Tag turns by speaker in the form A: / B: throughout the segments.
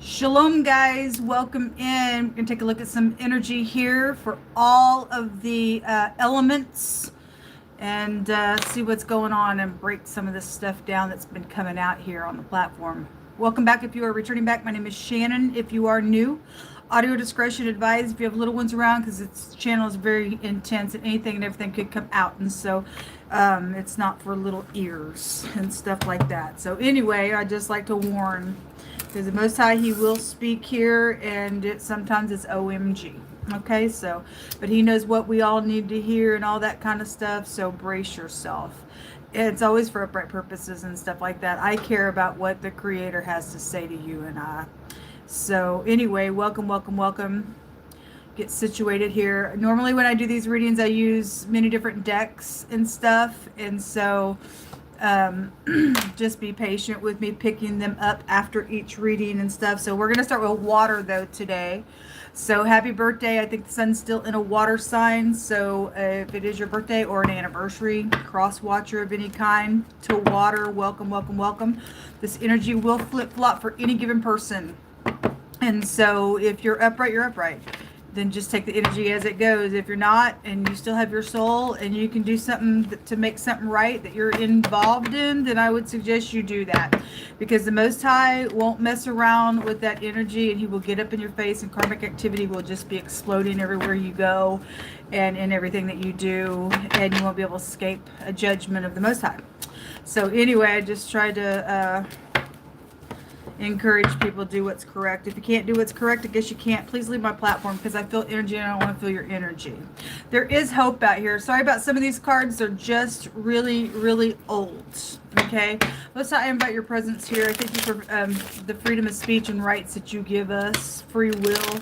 A: Shalom, guys. Welcome in. We're going to take a look at some energy here for all of the elements and see what's going on and break some of this stuff down that's been coming out here on the platform. Welcome back if you are returning back. My name is Shannon. If you are new, audio discretion advised if you have little ones around because its channel is very intense and anything and everything could come out. And so it's not for little ears and stuff like that. So anyway, I just like to warn because the Most High, He will speak here, and sometimes it's OMG. Okay, so, but He knows what we all need to hear and all that kind of stuff, so brace yourself. It's always for upright purposes and stuff like that. I care about what the Creator has to say to you and I. So anyway, welcome. Get situated here. Normally when I do these readings, I use many different decks and stuff, and so just be patient with me picking them up after each reading and stuff. So we're going to start with water though today. So happy birthday. I think the sun's still in a water sign. So if it is your birthday or an anniversary, cross watcher of any kind to water, welcome. This energy will flip-flop for any given person. And so if you're upright, you're upright. Then just take the energy as it goes. If you're not, and you still have your soul, and you can do something to make something right that you're involved in, then I would suggest you do that. Because the Most High won't mess around with that energy, and He will get up in your face, and karmic activity will just be exploding everywhere you go and in everything that you do, and you won't be able to escape a judgment of the Most High. So anyway, I just try to encourage people to do what's correct. If you can't do what's correct, I guess you can't. Please leave my platform because I feel energy and I don't want to feel your energy. There is hope out here. Sorry about some of these cards. They're just really old. Okay? Let's not invite your presence here. I thank you for the freedom of speech and rights that you give us. Free will.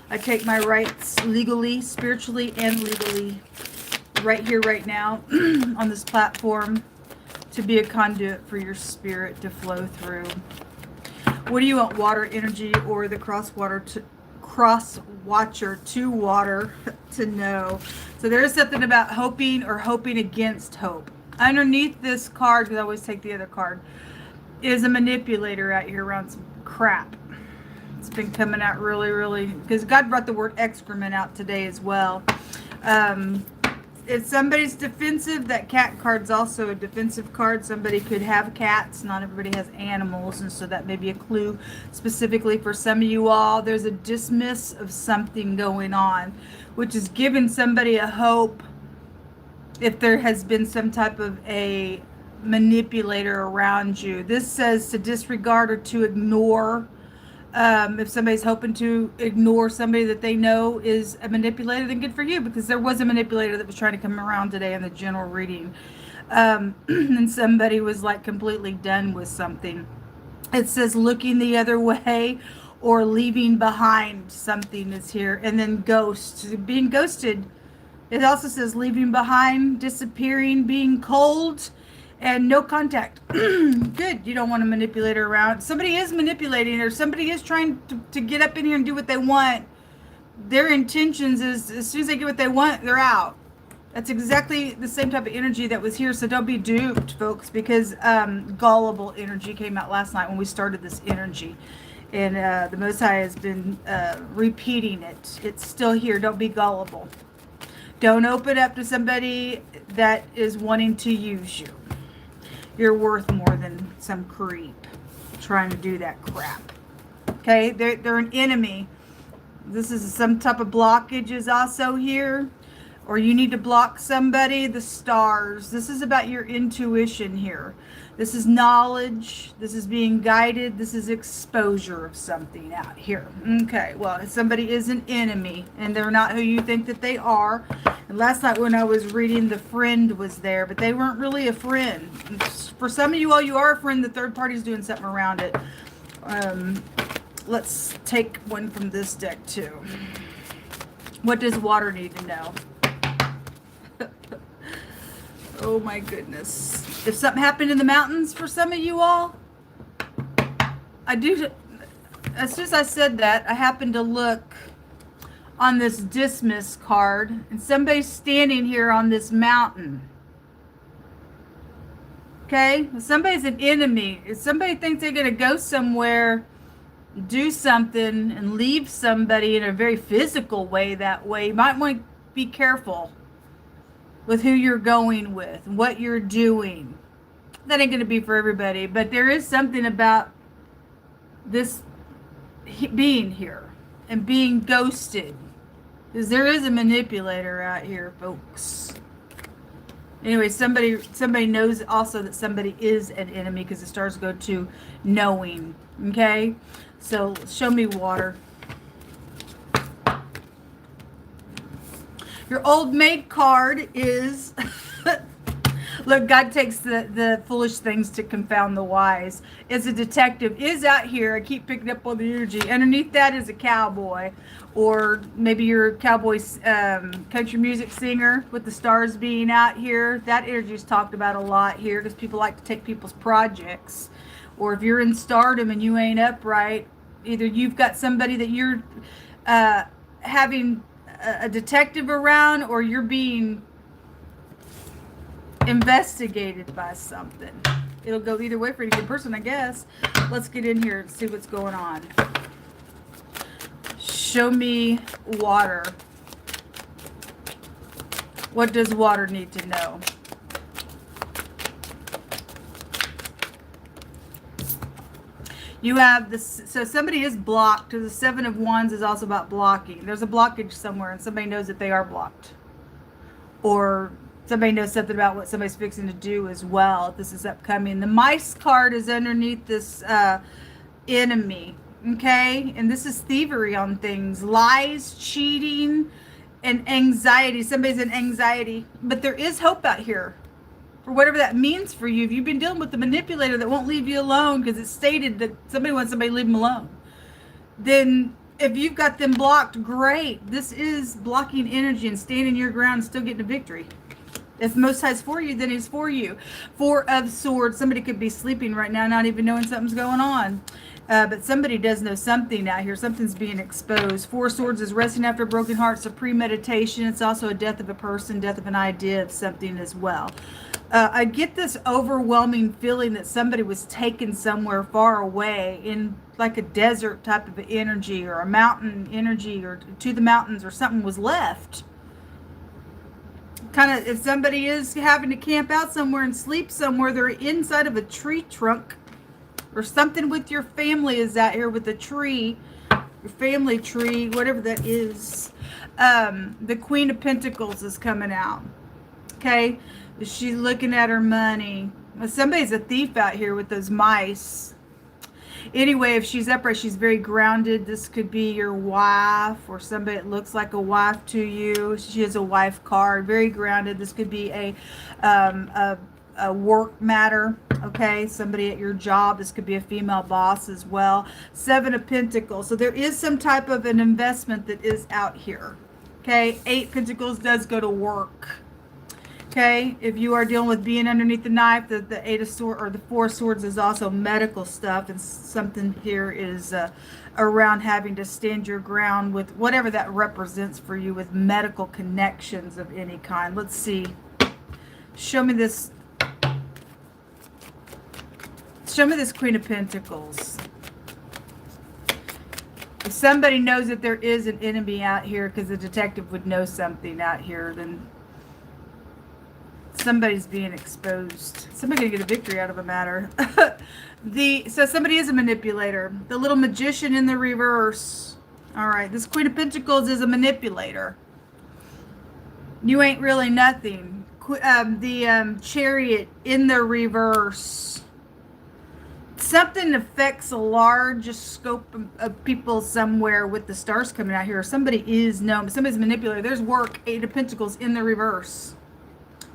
A: I take my rights legally, spiritually, and legally right here, right now on this platform to be a conduit for your spirit to flow through. What do you want, water energy or the cross watcher to water to know? So there is something about hoping or hoping against hope. Underneath this card, because I always take the other card, is a manipulator out here around some crap. It's been coming out really, because God brought the word excrement out today as well. If somebody's defensive, that cat card's also a defensive card. Somebody could have cats. Not everybody has animals, and so that may be a clue specifically for some of you all. There's a dismiss of something going on, which is giving somebody a hope if there has been some type of a manipulator around you. This says to disregard or to ignore. If somebody's hoping to ignore somebody that they know is a manipulator, then good for you, because there was a manipulator that was trying to come around today in the general reading. And somebody was like completely done with something. It says looking the other way or leaving behind something is here. And then ghost, being ghosted. It also says leaving behind, disappearing, being cold, and no contact. Good. You don't want a manipulator around. Somebody is manipulating, or somebody is trying to get up in here and do what they want. Their intentions is as soon as they get what they want, they're out. That's exactly the same type of energy that was here. So don't be duped, folks, because gullible energy came out last night when we started this energy. And the Most High has been repeating it. It's still here. Don't be gullible. Don't open up to somebody that is wanting to use you. You're worth more than some creep trying to do that crap. Okay, they're an enemy. This is some type of blockage is also here, or you need to block somebody. The stars. This is about your intuition here. This is knowledge. This is being guided. This is exposure of something out here. Okay, well, somebody is an enemy, and they're not who you think that they are. And last night when I was reading, the friend was there, but they weren't really a friend. For some of you all, you are a friend. The third party's doing something around it. Let's take one from this deck too. What does water need to know? Oh my goodness. If something happened in the mountains for some of you all, as soon as I said that, I happened to look on this dismiss card, and somebody's standing here on this mountain. Okay? Somebody's an enemy. If somebody thinks they're going to go somewhere do something and leave somebody in a very physical way that way. You might want to be careful with who you're going with, what you're doing. That ain't going to be for everybody, but there is something about this being here and being ghosted, because there is a manipulator out here, folks. Anyway, somebody knows also that somebody is an enemy, because the stars go to knowing. Okay, so show me water. Your old maid card is look, God takes the foolish things to confound the wise. It's a detective, is out here. I keep picking up on the energy. Underneath that is a cowboy, or maybe you're a cowboy country music singer, with the stars being out here. That energy is talked about a lot here, because people like to take people's projects. Or if you're in stardom and you ain't upright, either you've got somebody that you're having a detective around, or you're being investigated by something. It'll go either way for any good person, I guess. Let's get in here and see what's going on. Show me water. What does water need to know? You have this, so somebody is blocked. The Seven of Wands is also about blocking. There's a blockage somewhere, and somebody knows that they are blocked. Or somebody knows something about what somebody's fixing to do as well, if this is upcoming. The Mice card is underneath this enemy, okay? And this is thievery on things. Lies, cheating, and anxiety. Somebody's in anxiety. But there is hope out here, for whatever that means for you. If you've been dealing with the manipulator that won't leave you alone, because it's stated that somebody wants somebody to leave them alone, then if you've got them blocked, great. This is blocking energy and standing your ground and still getting a victory. If Most High's for you, then He's for you. Four of Swords. Somebody could be sleeping right now, not even knowing something's going on. But somebody does know something out here. Something's being exposed. Four Swords is resting after a broken heart. It's a premeditation. It's also a death of a person, death of an idea of something as well. I get this overwhelming feeling that somebody was taken somewhere far away, in like a desert type of energy, or a mountain energy, or to the mountains, or something was left. Kind of, if somebody is having to camp out somewhere and sleep somewhere, they're inside of a tree trunk, or something with your family is out here with a tree, your family tree, whatever that is. The Queen of Pentacles is coming out. Okay, she's looking at her money. Somebody's a thief out here with those mice. Anyway, if she's upright, she's very grounded. This could be your wife, or somebody that looks like a wife to you. She has a wife card, very grounded. This could be a work matter, okay? Somebody at your job. This could be a female boss as well. Seven of Pentacles. So there is some type of an investment that is out here, okay? Eight Pentacles does go to work. Okay, if you are dealing with being underneath the knife, the Eight of Swords or the Four of Swords is also medical stuff, and something here is around having to stand your ground with whatever that represents for you, with medical connections of any kind. Let's see. Show me this. Show me this Queen of Pentacles. If somebody knows that there is an enemy out here, because the detective would know something out here, then somebody's being exposed. Somebody's gonna get a victory out of a matter. So somebody is a manipulator. The little magician in the reverse. All right, this Queen of Pentacles is a manipulator. You ain't really nothing. The Chariot in the reverse. Something affects a large scope of people somewhere with the stars coming out here. Somebody is known. Somebody's a manipulator. There's work. Eight of Pentacles in the reverse.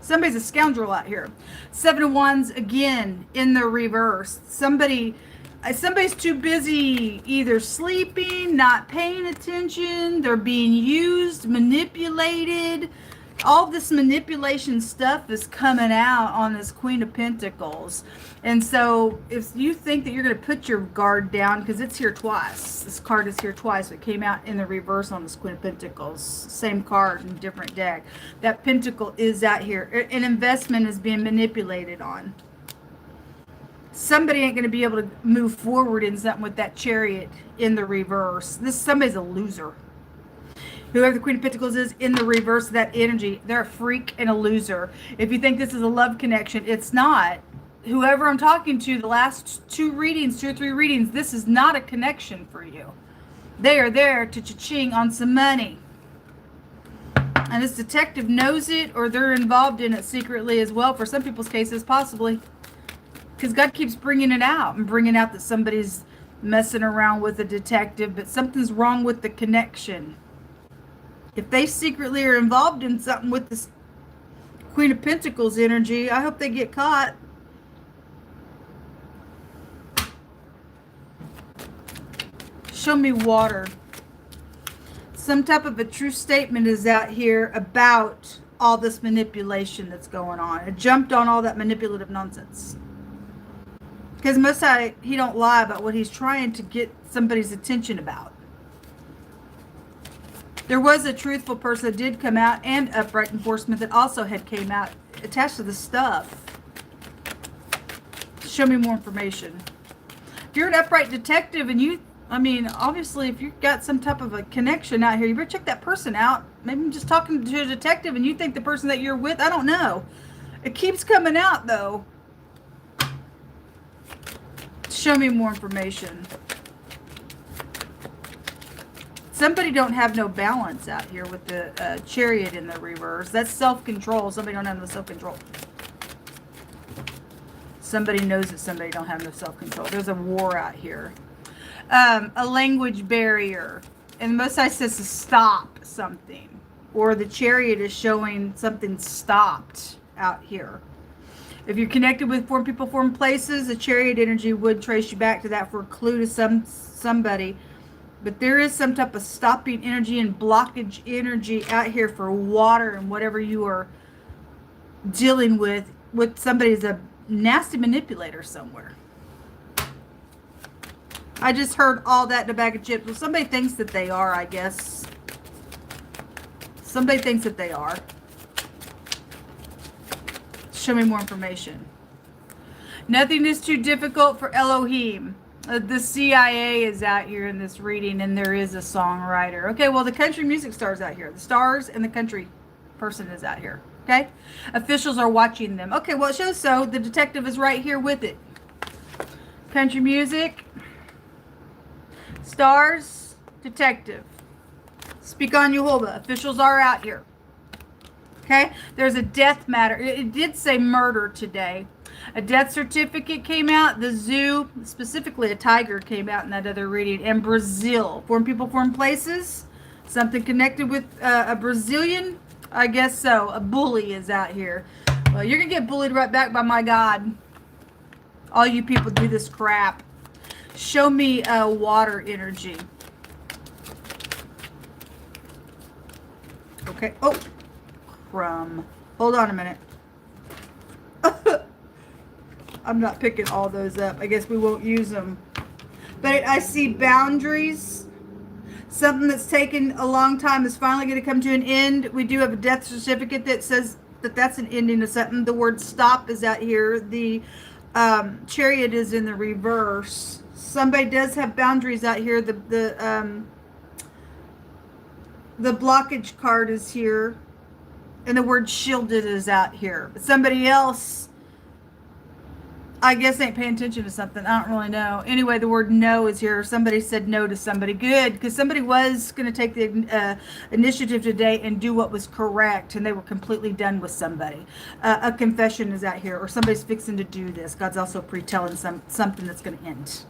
A: Somebody's a scoundrel out here. Seven of Wands again in the reverse. Somebody's too busy either sleeping, not paying attention. They're being used, manipulated. All this manipulation stuff is coming out on this Queen of Pentacles. And so if you think that you're going to put your guard down, because it's here twice. This card is here twice. It came out in the reverse on this Queen of Pentacles. Same card in different deck. That Pentacle is out here. An investment is being manipulated on. somebody ain't going to be able to move forward in something with that Chariot in the reverse. Somebody's a loser. Whoever the Queen of Pentacles is in the reverse of that energy, they're a freak and a loser. If you think this is a love connection, it's not. Whoever I'm talking to, the last 2 readings, 2 or 3 readings, this is not a connection for you. They are there to cha-ching on some money. And this detective knows it, or they're involved in it secretly as well. For some people's cases, possibly. Because God keeps bringing it out and bringing out that somebody's messing around with a detective, but something's wrong with the connection. If they secretly are involved in something with this Queen of Pentacles energy, I hope they get caught. Show me water. Some type of a true statement is out here about all this manipulation that's going on. It jumped on all that manipulative nonsense. Because most of he don't lie about what he's trying to get somebody's attention about. There was a truthful person that did come out, and upright enforcement that also had came out attached to the stuff. Show me more information. If you're an upright detective and you, I mean, obviously if you've got some type of a connection out here, you better check that person out. Maybe I'm just talking to a detective and you think the person that you're with, I don't know. It keeps coming out though. Show me more information. Somebody don't have no balance out here with the Chariot in the reverse. That's self-control. Somebody don't have no self-control. Somebody knows that somebody don't have no self-control. There's a war out here. A language barrier. And most High says to stop something. Or the Chariot is showing something stopped out here. If you're connected with form people, form places, the Chariot energy would trace you back to that for a clue to somebody. But there is some type of stopping energy and blockage energy out here for water and whatever you are dealing with somebody's a nasty manipulator somewhere. I just heard all that in a bag of chips. Well, somebody thinks that they are, I guess. Somebody thinks that they are. Show me more information. Nothing is too difficult for Elohim. The CIA is out here in this reading, and there is a songwriter. Okay, well, the country music stars out here. The stars and the country person is out here. Okay? Officials are watching them. Okay, well, it shows so. The detective is right here with it. Country music. Stars. Detective. Speak on Yehovah. Officials are out here. Okay? There's a death matter. It did say murder today. A death certificate came out. The zoo, specifically a tiger, came out in that other reading. And Brazil. Form people, form places. Something connected with a Brazilian? I guess so. A bully is out here. Well, you're going to get bullied right back by my God. All you people do this crap. Show me water energy. Okay. Oh. Crumb. Hold on a minute. I'm not picking all those up. I guess we won't use them. But I see boundaries. Something that's taken a long time is finally going to come to an end. We do have a death certificate that says that that's an ending to something. The word stop is out here. The Chariot is in the reverse. Somebody does have boundaries out here. The blockage card is here. And the word shielded is out here. But somebody else, I guess, ain't paying attention to something. I don't really know. Anyway, the word no is here. Somebody said no to somebody. Good, because somebody was going to take the initiative today and do what was correct, and they were completely done with somebody. A confession is out here, or somebody's fixing to do this. God's also pre-telling something that's going to end.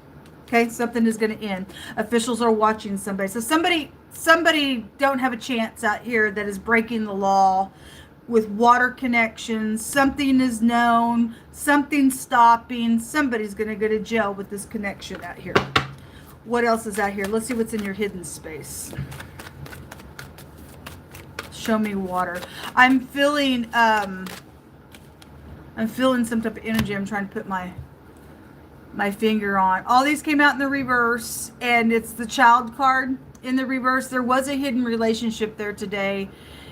A: Okay, something is going to end. Officials are watching somebody. So somebody don't have a chance out here that is breaking the law with water connections. Something is known. Something's stopping. Somebody's going to go to jail with this connection out here. What else is out here? Let's see what's in your hidden space. Show me water. I'm feeling some type of energy. I'm trying to put my finger on. All these came out in the reverse, and it's the child card in the reverse. There was a hidden relationship there today.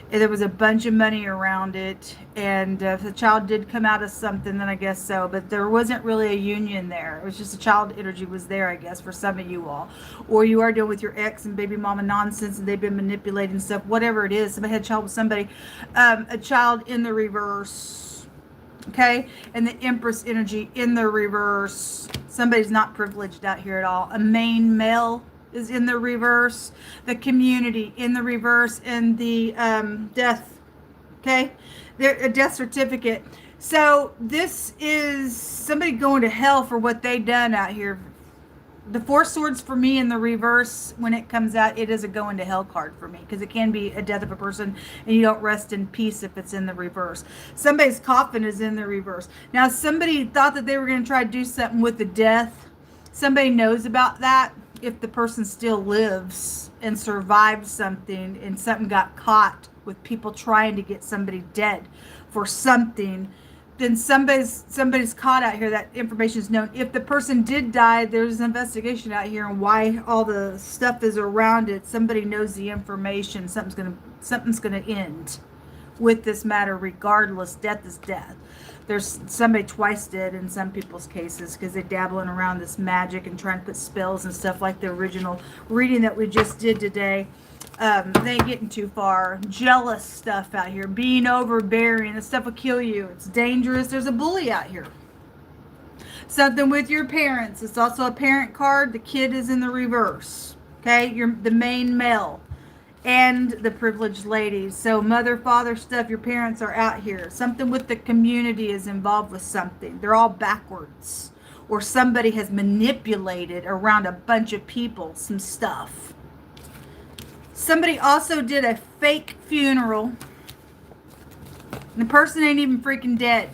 A: There was a bunch of money around it, and if the child did come out of something, then I guess so. But there wasn't really a union there. It was just a child energy was there, I guess, for some of you all. Or you are dealing with your ex and baby mama nonsense, and they've been manipulating stuff, whatever it is. Somebody had a child with somebody, a child in the reverse, okay? And the Empress energy in the reverse. Somebody's not privileged out here at all. A main male is in the reverse, the community in the reverse, and the death, okay? A death certificate. So this is somebody going to hell for what they done out here. The Four Swords for me in the reverse, when it comes out, it is a going to hell card for me, because it can be a death of a person and you don't rest in peace if it's in the reverse. Somebody's coffin is in the reverse. Now, somebody thought that they were going to try to do something with the death. Somebody knows about that. If the person still lives and survived something and something got caught with people trying to get somebody dead for something, then somebody's caught out here. That information is known. If the person did die, there's an investigation out here and why all the stuff is around it. Somebody knows the information. Something's gonna end with this matter regardless. Death is death. There's somebody twice dead in some people's cases because they're dabbling around this magic and trying to put spells and stuff like the original reading that we just did today. They ain't getting too far. Jealous stuff out here. Being overbearing. This stuff will kill you. It's dangerous. There's a bully out here. Something with your parents. It's also a parent card. The kid is in the reverse. Okay? You're the main male. And the privileged ladies. So mother, father stuff, your parents are out here. Something with the community is involved with something. They're all backwards. Or somebody has manipulated around a bunch of people some stuff. Somebody also did a fake funeral. And the person ain't even freaking dead.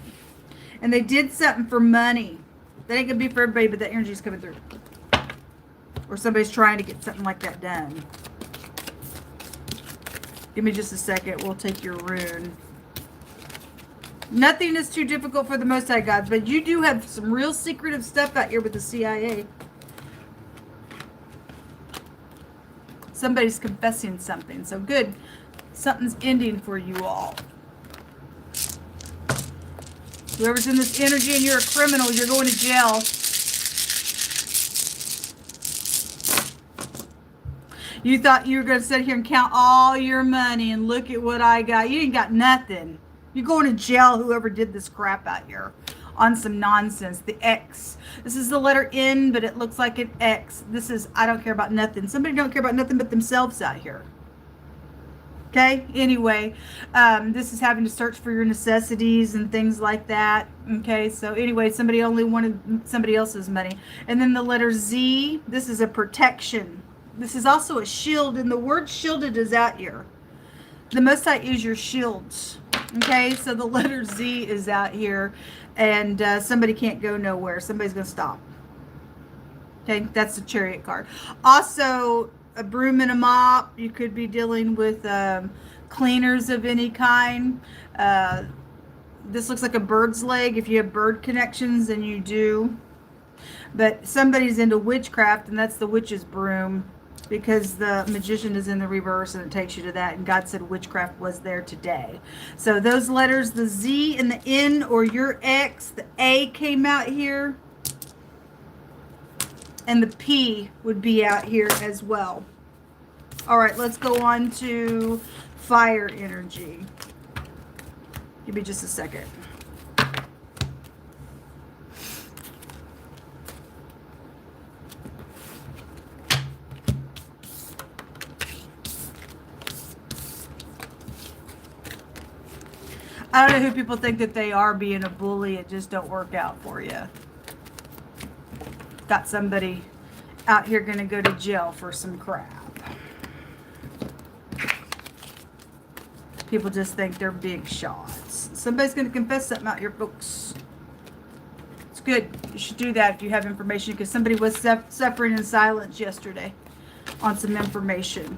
A: And they did something for money. That ain't going to be for everybody, but that energy is coming through. Or somebody's trying to get something like that done. Give me just a second. We'll take your rune. Nothing is too difficult for the Most High gods, but you do have some real secretive stuff out here with the CIA. Somebody's confessing something. So good. Something's ending for you all. Whoever's in this energy and you're a criminal, you're going to jail. You thought you were going to sit here and count all your money and look at what I got. You ain't got nothing. You're going to jail, whoever did this crap out here on some nonsense. The X. This is the letter N, but it looks like an X. This is, I don't care about nothing. Somebody don't care about nothing but themselves out here. Okay? Anyway, this is having to search for your necessities and things like that. Okay? So anyway, somebody only wanted somebody else's money. And then the letter Z, this is a protection. This is also a shield, and the word shielded is out here. The Most High is your shields. Okay, so the letter Z is out here, and somebody can't go nowhere. Somebody's going to stop. Okay, that's the Chariot card. Also, a broom and a mop. You could be dealing with cleaners of any kind. This looks like a bird's leg. If you have bird connections, then you do. But somebody's into witchcraft, and that's the witch's broom. Because the magician is in the reverse and it takes you to that. And God said witchcraft was there today. So those letters, the Z and the N or your X, the A came out here. And the P would be out here as well. All right, let's go on to fire energy. Give me just a second. I don't know who people think that they are being a bully. It just don't work out for you. Got somebody out here going to go to jail for some crap. People just think they're big shots. Somebody's going to confess something out here, folks. It's good. You should do that if you have information, because somebody was suffering in silence yesterday on some information.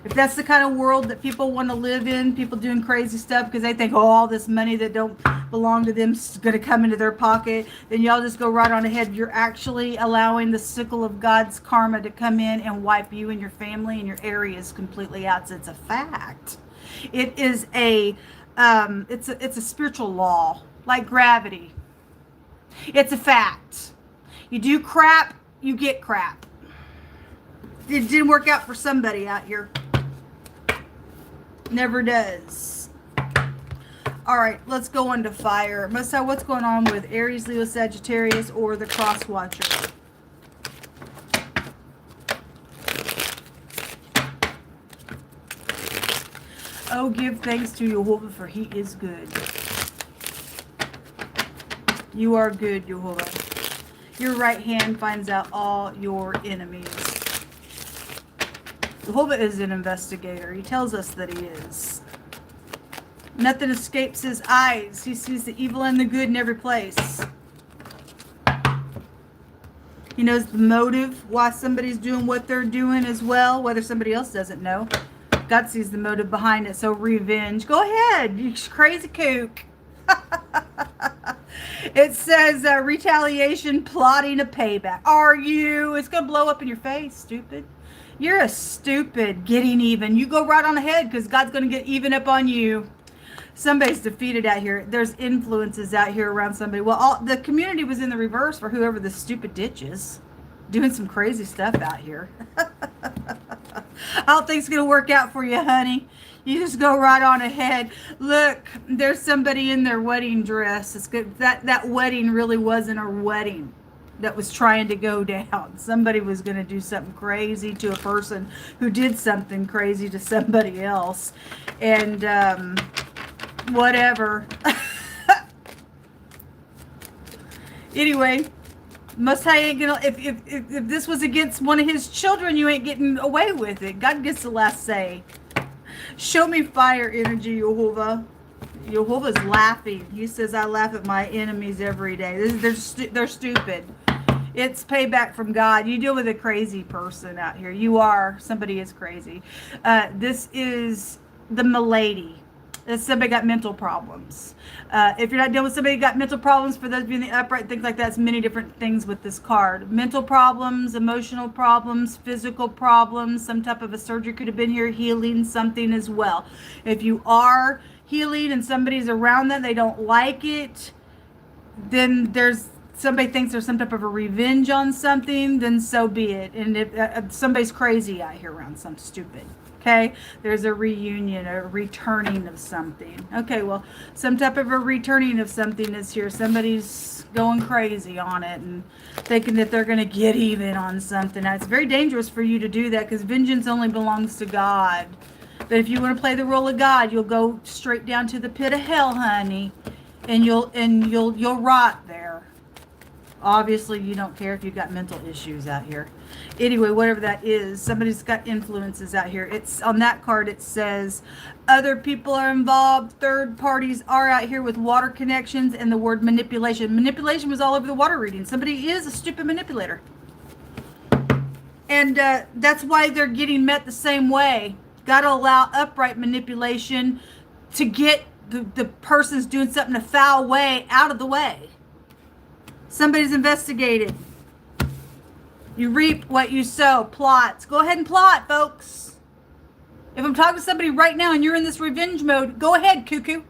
A: If that's the kind of world that people want to live in, people doing crazy stuff because they think, oh, all this money that don't belong to them is going to come into their pocket, then y'all just go right on ahead. You're actually allowing the sickle of God's karma to come in and wipe you and your family and your areas completely out. So it's a fact. It is it's a spiritual law, like gravity. It's a fact. You do crap, you get crap. It didn't work out for somebody out here. Never does. All right, let's go on to fire. Messiah, what's going on with Aries, Leo, Sagittarius, or the cross watcher? Oh, give thanks to Jehovah, for he is good. You are good, Jehovah. Your right hand finds out all your enemies. Jehovah is an investigator. He tells us that he is. Nothing escapes his eyes. He sees the evil and the good in every place. He knows the motive, why somebody's doing what they're doing as well, whether somebody else doesn't know. God sees the motive behind it. So revenge. Go ahead, you crazy kook. It says retaliation, plotting a payback. Are you? It's going to blow up in your face, stupid. You're a stupid getting even. You go right on ahead because God's going to get even up on you. Somebody's defeated out here. There's influences out here around somebody. Well, the community was in the reverse for whoever the stupid ditch is. Doing some crazy stuff out here. I don't think it's going to work out for you, honey. You just go right on ahead. Look, there's somebody in their wedding dress. It's good. That wedding really wasn't a wedding that was trying to go down. Somebody was going to do something crazy to a person who did something crazy to somebody else. And whatever. Anyway, Most High ain't gonna, if this was against one of his children, you ain't getting away with it. God gets the last say. Show me fire energy, Jehovah. Jehovah's laughing. He says, I laugh at my enemies every day. They're stupid. It's payback from God. You deal with a crazy person out here. You are. Somebody is crazy. This is the milady. Somebody got mental problems. If you're not dealing with somebody who got mental problems, for those of you in the upright, things like that, it's many different things with this card. Mental problems, emotional problems, physical problems, some type of a surgery could have been here, healing something as well. If you are healing and somebody's around that, they don't like it, then somebody thinks there's some type of a revenge on something, then so be it. And if somebody's crazy out here around some stupid. Okay, there's a reunion, a returning of something. Okay, well, some type of a returning of something is here. Somebody's going crazy on it and thinking that they're going to get even on something. Now, it's very dangerous for you to do that because vengeance only belongs to God. But if you want to play the role of God, you'll go straight down to the pit of hell, honey, and you'll rot there. Obviously, you don't care if you've got mental issues out here. Anyway, whatever that is, somebody's got influences out here. It's on that card. It says other people are involved. Third parties are out here with water connections and the word manipulation. Manipulation was all over the water reading. Somebody is a stupid manipulator. And that's why they're getting met the same way. Got to allow upright manipulation to get the person's doing something a foul way out of the way. Somebody's investigated. You reap what you sow. Plots. Go ahead and plot, folks. If I'm talking to somebody right now and you're in this revenge mode, go ahead, cuckoo.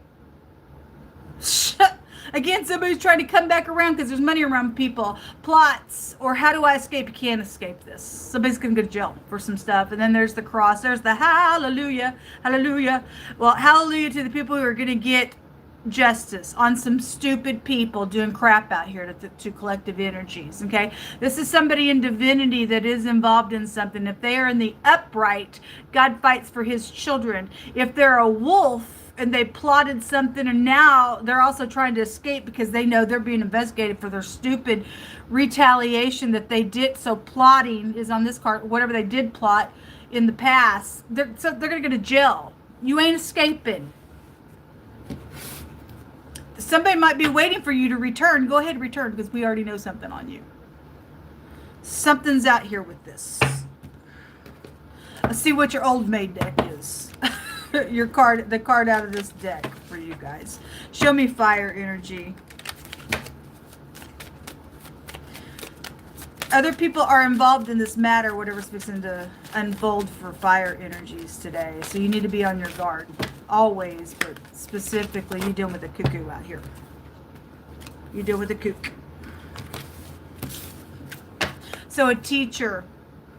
A: Again, somebody's trying to come back around because there's money around people. Plots. Or how do I escape? You can't escape this. Somebody's going to go to jail for some stuff. And then there's the cross. There's the hallelujah. Hallelujah. Well, hallelujah to the people who are going to get justice on some stupid people doing crap out here to collective energies. Okay, this is somebody in divinity that is involved in something. If they are in the upright, God fights for his children. If they're a wolf and they plotted something and now they're also trying to escape because they know they're being investigated for their stupid retaliation that they did. So plotting is on this card. Whatever they did plot in the past, they're going to go to jail. You ain't escaping. Somebody might be waiting for you to return. Go ahead and return because we already know something on you. Something's out here with this. Let's see what your old maid deck is. The card out of this deck for you guys. Show me fire energy. Other people are involved in this matter, whatever's fixing to unfold for fire energies today. So you need to be on your guard. Always, but specifically, you're dealing with a cuckoo out here. You deal with a kook. So a teacher,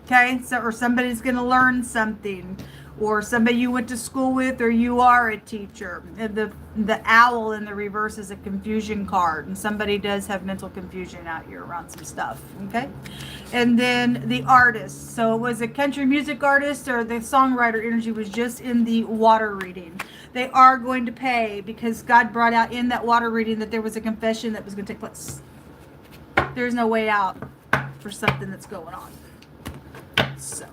A: okay? So, or somebody's going to learn something, or somebody you went to school with, or you are a teacher. And the owl in the reverse is a confusion card, and somebody does have mental confusion out here around some stuff, okay? And then the artist. So it was a country music artist, or the songwriter energy was just in the water reading. They are going to pay because God brought out in that water reading that there was a confession that was going to take place. There's no way out for something that's going on. So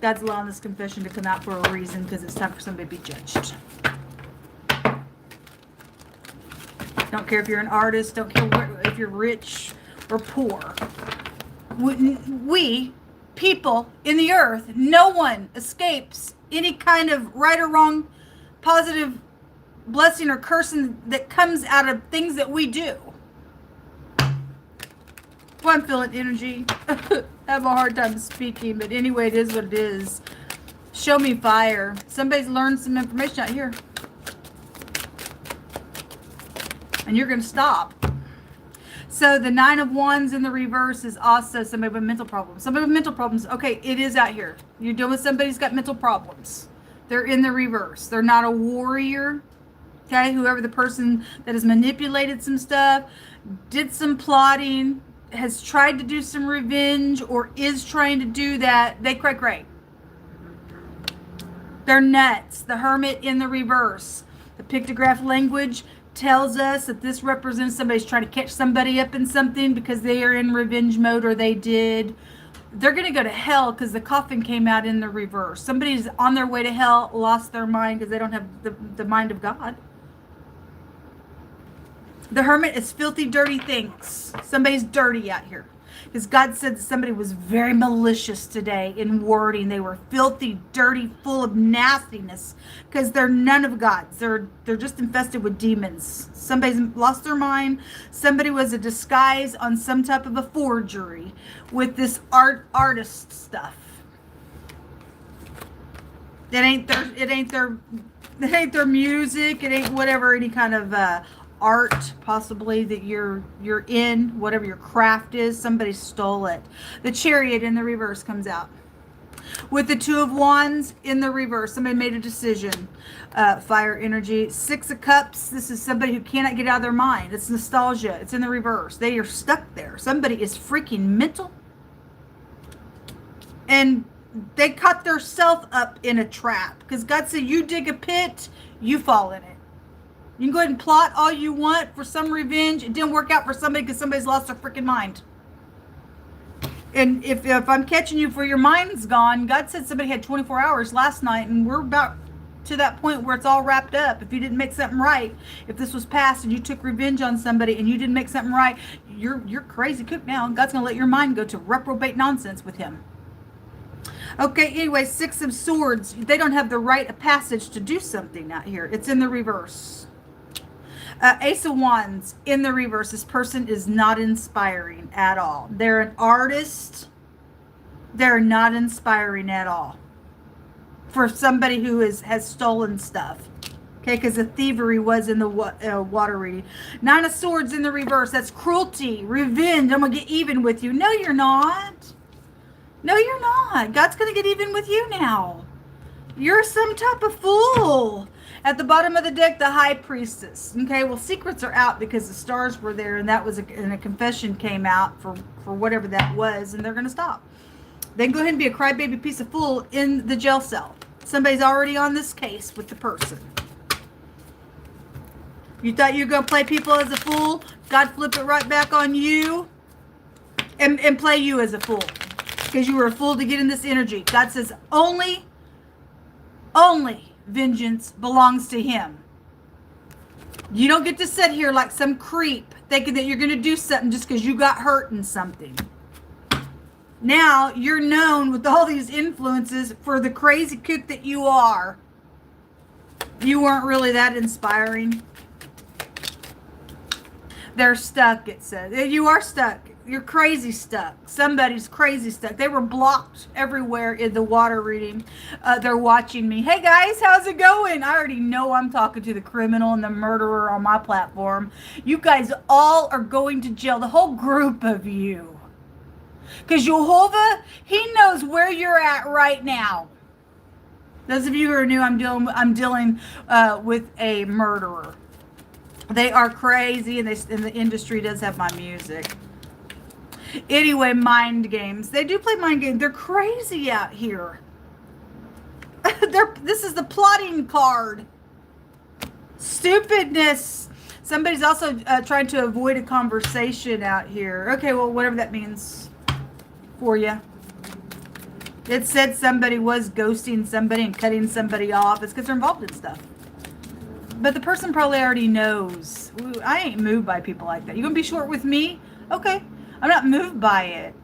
A: God's allowing this confession to come out for a reason, because it's time for somebody to be judged. Don't care if you're an artist. Don't care if you're rich or poor. We, people in the earth, no one escapes any kind of right or wrong, positive blessing or cursing that comes out of things that we do. Well, I'm feeling energy. I have a hard time speaking, but anyway, it is what it is. Show me fire. Somebody's learned some information out here. And you're going to stop. So the 9 of Wands in the reverse is also somebody with mental problems. Somebody with mental problems. Okay, it is out here. You're dealing with somebody who's got mental problems. They're in the reverse. They're not a warrior. Okay, whoever the person that has manipulated some stuff, did some plotting, has tried to do some revenge, or is trying to do that, they cray cray. They're nuts. The Hermit in the reverse. The pictograph language tells us that this represents somebody's trying to catch somebody up in something because they are in revenge mode, or they did. They're going to go to hell because the coffin came out in the reverse. Somebody's on their way to hell, lost their mind because they don't have the mind of God. The Hermit is filthy, dirty things. Somebody's dirty out here. Because God said that somebody was very malicious today in wording. They were filthy, dirty, full of nastiness. Because they're none of God's. They're just infested with demons. Somebody's lost their mind. Somebody was a disguise on some type of a forgery with this artist stuff. It ain't their music. It ain't whatever, any kind of art possibly that you're in, whatever your craft is. Somebody stole it. The Chariot in the reverse comes out with the 2 of Wands in the reverse. Somebody made a decision. Fire energy. 6 of Cups. This is somebody who cannot get out of their mind. It's nostalgia. It's in the reverse. They are stuck there. Somebody is freaking mental, and they caught themselves up in a trap, because God said, you dig a pit, you fall in it. You can go ahead and plot all you want for some revenge. It didn't work out for somebody because somebody's lost their freaking mind. And if I'm catching you for your mind's gone, God said somebody had 24 hours last night, and we're about to that point where it's all wrapped up. If you didn't make something right, if this was past and you took revenge on somebody and you didn't make something right, you're crazy cook now. And God's going to let your mind go to reprobate nonsense with him. Okay, anyway, 6 of Swords. They don't have the rite of passage to do something out here. It's in the reverse. Ace of Wands in the reverse. This person is not inspiring at all. They're an artist. They're not inspiring at all for somebody who has stolen stuff. Okay, because the thievery was in the water reading. 9 of Swords in the reverse. That's cruelty, revenge. I'm going to get even with you. No, you're not. No, you're not. God's going to get even with you now. You're some type of fool. At the bottom of the deck, the High Priestess. Okay, well, secrets are out because the stars were there, and that was and a confession came out for whatever that was, and they're going to stop. They can go ahead and be a crybaby piece of fool in the jail cell. Somebody's already on this case with the person. You thought you were going to play people as a fool? God flip it right back on you and play you as a fool. Because you were a fool to get in this energy. God says only vengeance belongs to him. You don't get to sit here like some creep thinking that you're going to do something just because you got hurt in something. Now you're known with all these influences for the crazy kook that you are. You weren't really that inspiring. They're stuck, it says. You are stuck. You're crazy stuck. Somebody's crazy stuck. They were blocked everywhere in the water reading. They're watching me. Hey guys, how's it going? I already know I'm talking to the criminal and the murderer on my platform. You guys all are going to jail. The whole group of you. Because Jehovah, he knows where you're at right now. Those of you who are new, I'm dealing with a murderer. They are crazy, and the industry does have my music. Anyway, mind games. They do play mind games. They're crazy out here. This is the plotting card. Stupidness. Somebody's also trying to avoid a conversation out here. Okay, well, whatever that means for you. It said somebody was ghosting somebody and cutting somebody off. It's because they're involved in stuff. But the person probably already knows. Ooh, I ain't moved by people like that. You gonna be short with me? Okay. I'm not moved by it.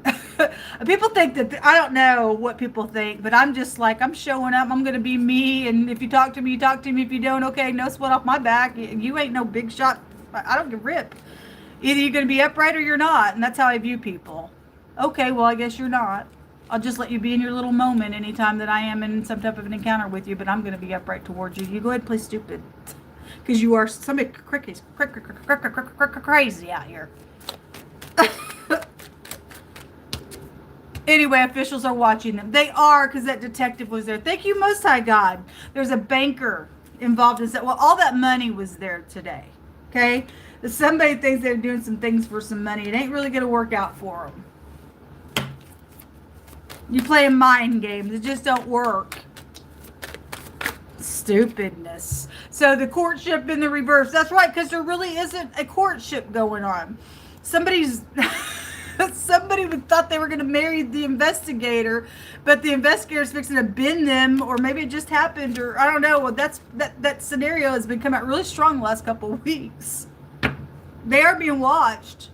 A: People think that, I don't know what people think, but I'm just like, I'm showing up. I'm going to be me. And if you talk to me, you talk to me. If you don't, okay, no sweat off my back. You ain't no big shot. I don't give a rip. Either you're going to be upright or you're not. And that's how I view people. Okay, well, I guess you're not. I'll just let you be in your little moment anytime that I am in some type of an encounter with you, but I'm going to be upright towards you. You go ahead and play stupid. Because you are somebody crazy out here. Anyway, officials are watching them. They are, because that detective was there. Thank you, Most High God. There's a banker involved in that. Well, all that money was there today. Okay? Somebody thinks they're doing some things for some money. It ain't really going to work out for them. You playing mind games. It just don't work. Stupidness. So the courtship in the reverse. That's right, because there really isn't a courtship going on. Somebody thought they were going to marry the investigator, but the investigator's fixing to bend them, or maybe it just happened, or I don't know. Well, that scenario has been coming out really strong the last couple of weeks. They are being watched.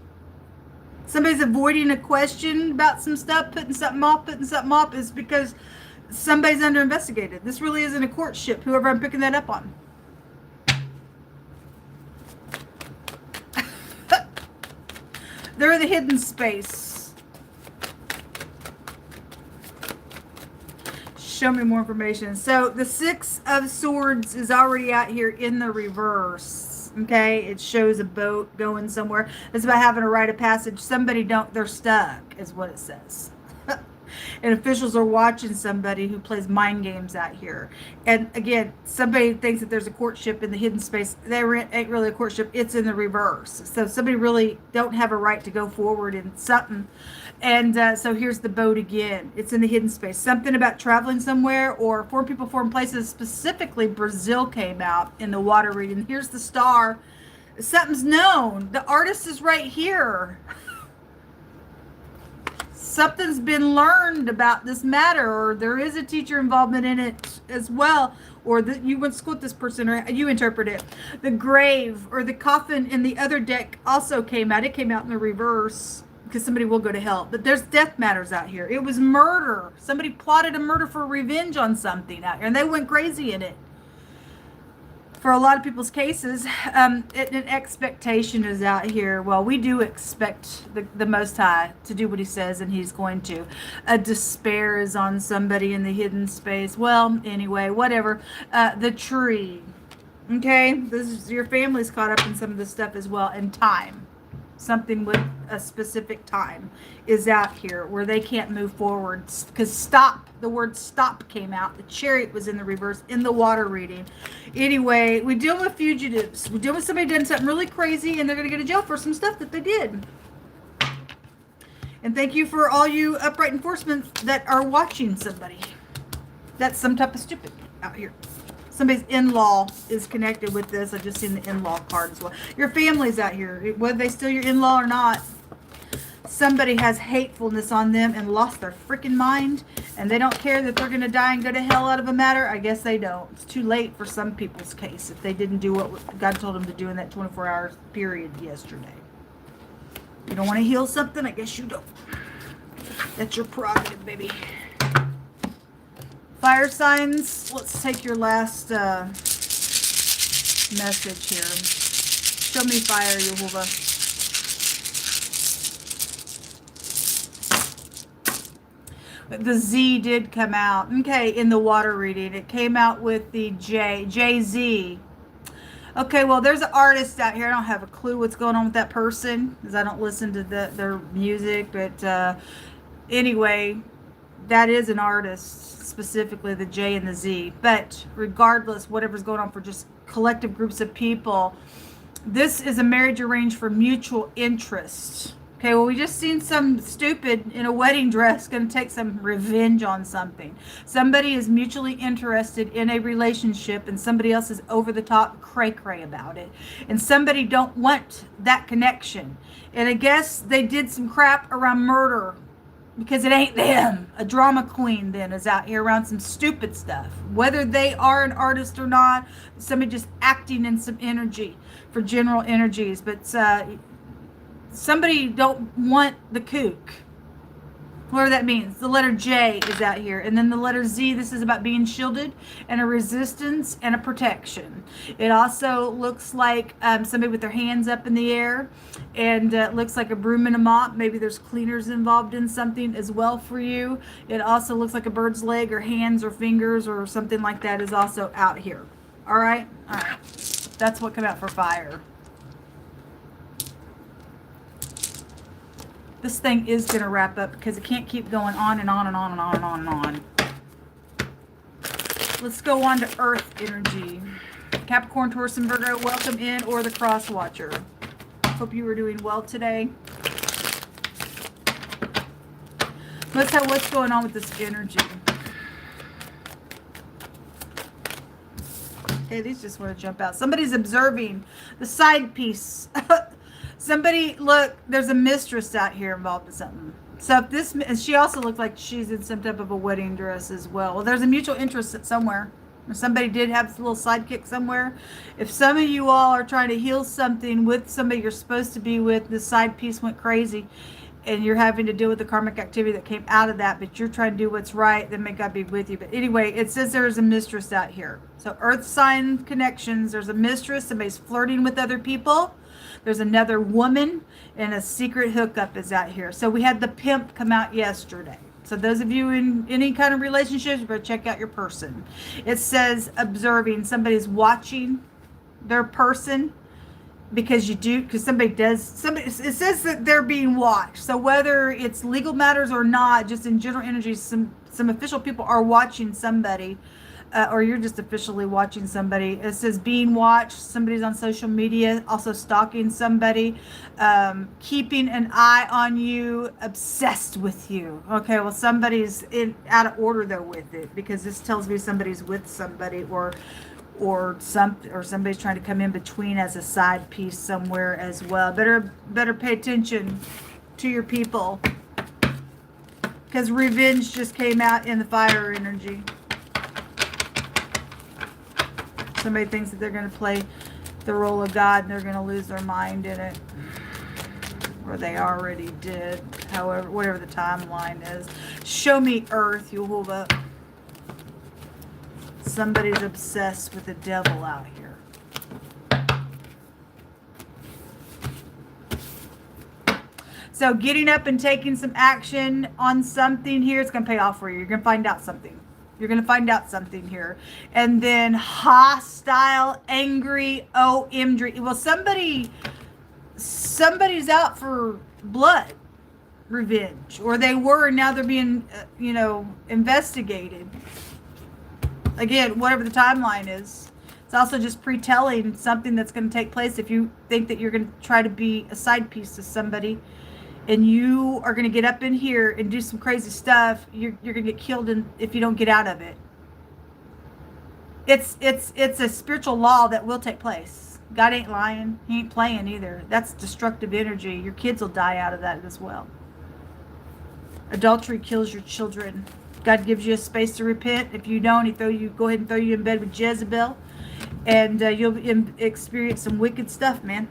A: Somebody's avoiding a question about some stuff, putting something off is because somebody's under investigated. This really isn't a courtship, whoever I'm picking that up on. They're the hidden space. Show me more information. So the Six of Swords is already out here in the reverse. Okay, it shows a boat going somewhere. It's about having a rite of passage. They're stuck, is what it says. And officials are watching somebody who plays mind games out here. And again, somebody thinks that there's a courtship in the hidden space. There ain't really a courtship. It's in the reverse. So somebody really don't have a right to go forward in something. And so here's the boat again. It's in the hidden space. Something about traveling somewhere or foreign people, foreign places. Specifically, Brazil came out in the water reading. Here's the star. Something's known. The artist is right here. Something's been learned about this matter, or there is a teacher involvement in it as well, or you went to school with this person, or you interpret it. The grave or the coffin in the other deck also came out. It came out in the reverse because somebody will go to hell. But there's death matters out here. It was murder. Somebody plotted a murder for revenge on something out here, and they went crazy in it. For a lot of people's cases, an expectation is out here. Well, we do expect the Most High to do what he says, and he's going to. A despair is on somebody in the hidden space. Well, anyway, whatever. The tree. Okay? Your family's caught up in some of this stuff as well. And time. Something with a specific time is out here where they can't move forward. Because the word stop came out. The chariot was in the reverse in the water reading. Anyway, we deal with fugitives. We deal with somebody done something really crazy and they're going to go to jail for some stuff that they did. And thank you for all you upright enforcement that are watching somebody. That's some type of stupid out here. Somebody's in-law is connected with this. I just seen the in-law card as well. Your family's out here. Whether they still your in-law or not, somebody has hatefulness on them and lost their freaking mind. And they don't care that they're going to die and go to hell out of a matter. I guess they don't. It's too late for some people's case if they didn't do what God told them to do in that 24-hour period yesterday. You don't want to heal something? I guess you don't. That's your prerogative, baby. Fire signs, let's take your last message here. Show me fire, Yehovah. The Z did come out. Okay, in the water reading, it came out with the JZ. Okay, well, there's an artist out here. I don't have a clue what's going on with that person because I don't listen to their music. But anyway, that is an artist, specifically the J and the Z. But regardless, whatever's going on for just collective groups of people, this is a marriage arranged for mutual interest. Okay, well, we just seen some stupid in a wedding dress going to take some revenge on something. Somebody is mutually interested in a relationship and somebody else is over the top cray-cray about it. And somebody don't want that connection. And I guess they did some crap around murder because it ain't them. A drama queen then is out here around some stupid stuff. Whether they are an artist or not, somebody just acting in some energy for general energies. But somebody don't want the kook. Whatever that means. The letter J is out here. And then the letter Z, this is about being shielded and a resistance and a protection. It also looks like somebody with their hands up in the air. And it looks like a broom and a mop. Maybe there's cleaners involved in something as well for you. It also looks like a bird's leg or hands or fingers or something like that is also out here. All right? All right. That's what came out for fire. This thing is going to wrap up because it can't keep going on and on and on and on and on and on. Let's go on to Earth energy. Capricorn, Taurus, and Virgo, welcome in, or the Cross Watcher. Hope you were doing well today. Let's have what's going on with this energy. Okay, these just want to jump out. Somebody's observing the side piece. Somebody, look, there's a mistress out here involved in something. So if this, and she also looks like she's in some type of a wedding dress as well. Well, there's a mutual interest somewhere. Somebody did have a little sidekick somewhere. If some of you all are trying to heal something with somebody you're supposed to be with, the side piece went crazy, and you're having to deal with the karmic activity that came out of that, but you're trying to do what's right, then may God be with you. But anyway, it says there's a mistress out here. So earth sign connections, there's a mistress, somebody's flirting with other people. There's another woman, and a secret hookup is out here. So we had the pimp come out yesterday. So those of you in any kind of relationships, you better check out your person. It says observing. Somebody's watching their person because somebody does. It says that they're being watched. So whether it's legal matters or not, just in general energy, some official people are watching somebody. Or you're just officially watching somebody. It says being watched. Somebody's on social media, also stalking somebody, keeping an eye on you, obsessed with you. Okay, well, somebody's out of order though with it, because this tells me somebody's with somebody, or somebody's trying to come in between as a side piece somewhere as well. Better pay attention to your people, because revenge just came out in the fire energy. Somebody thinks that they're going to play the role of God and they're going to lose their mind in it. Or they already did. However, whatever the timeline is. Show me Earth, Yehovah. Somebody's obsessed with the devil out here. So getting up and taking some action on something here, it's going to pay off for you. You're going to find out something. You're going to find out something here. And then hostile, angry, OMG. Well, somebody's out for blood revenge. Or they were, and now they're being, investigated. Again, whatever the timeline is. It's also just pre-telling something that's going to take place if you think that you're going to try to be a side piece to somebody. And you are going to get up in here and do some crazy stuff. You're going to get killed if you don't get out of it. It's a spiritual law that will take place. God ain't lying. He ain't playing either. That's destructive energy. Your kids will die out of that as well. Adultery kills your children. God gives you a space to repent. If you don't, go ahead and throw you in bed with Jezebel, and you'll experience some wicked stuff, man.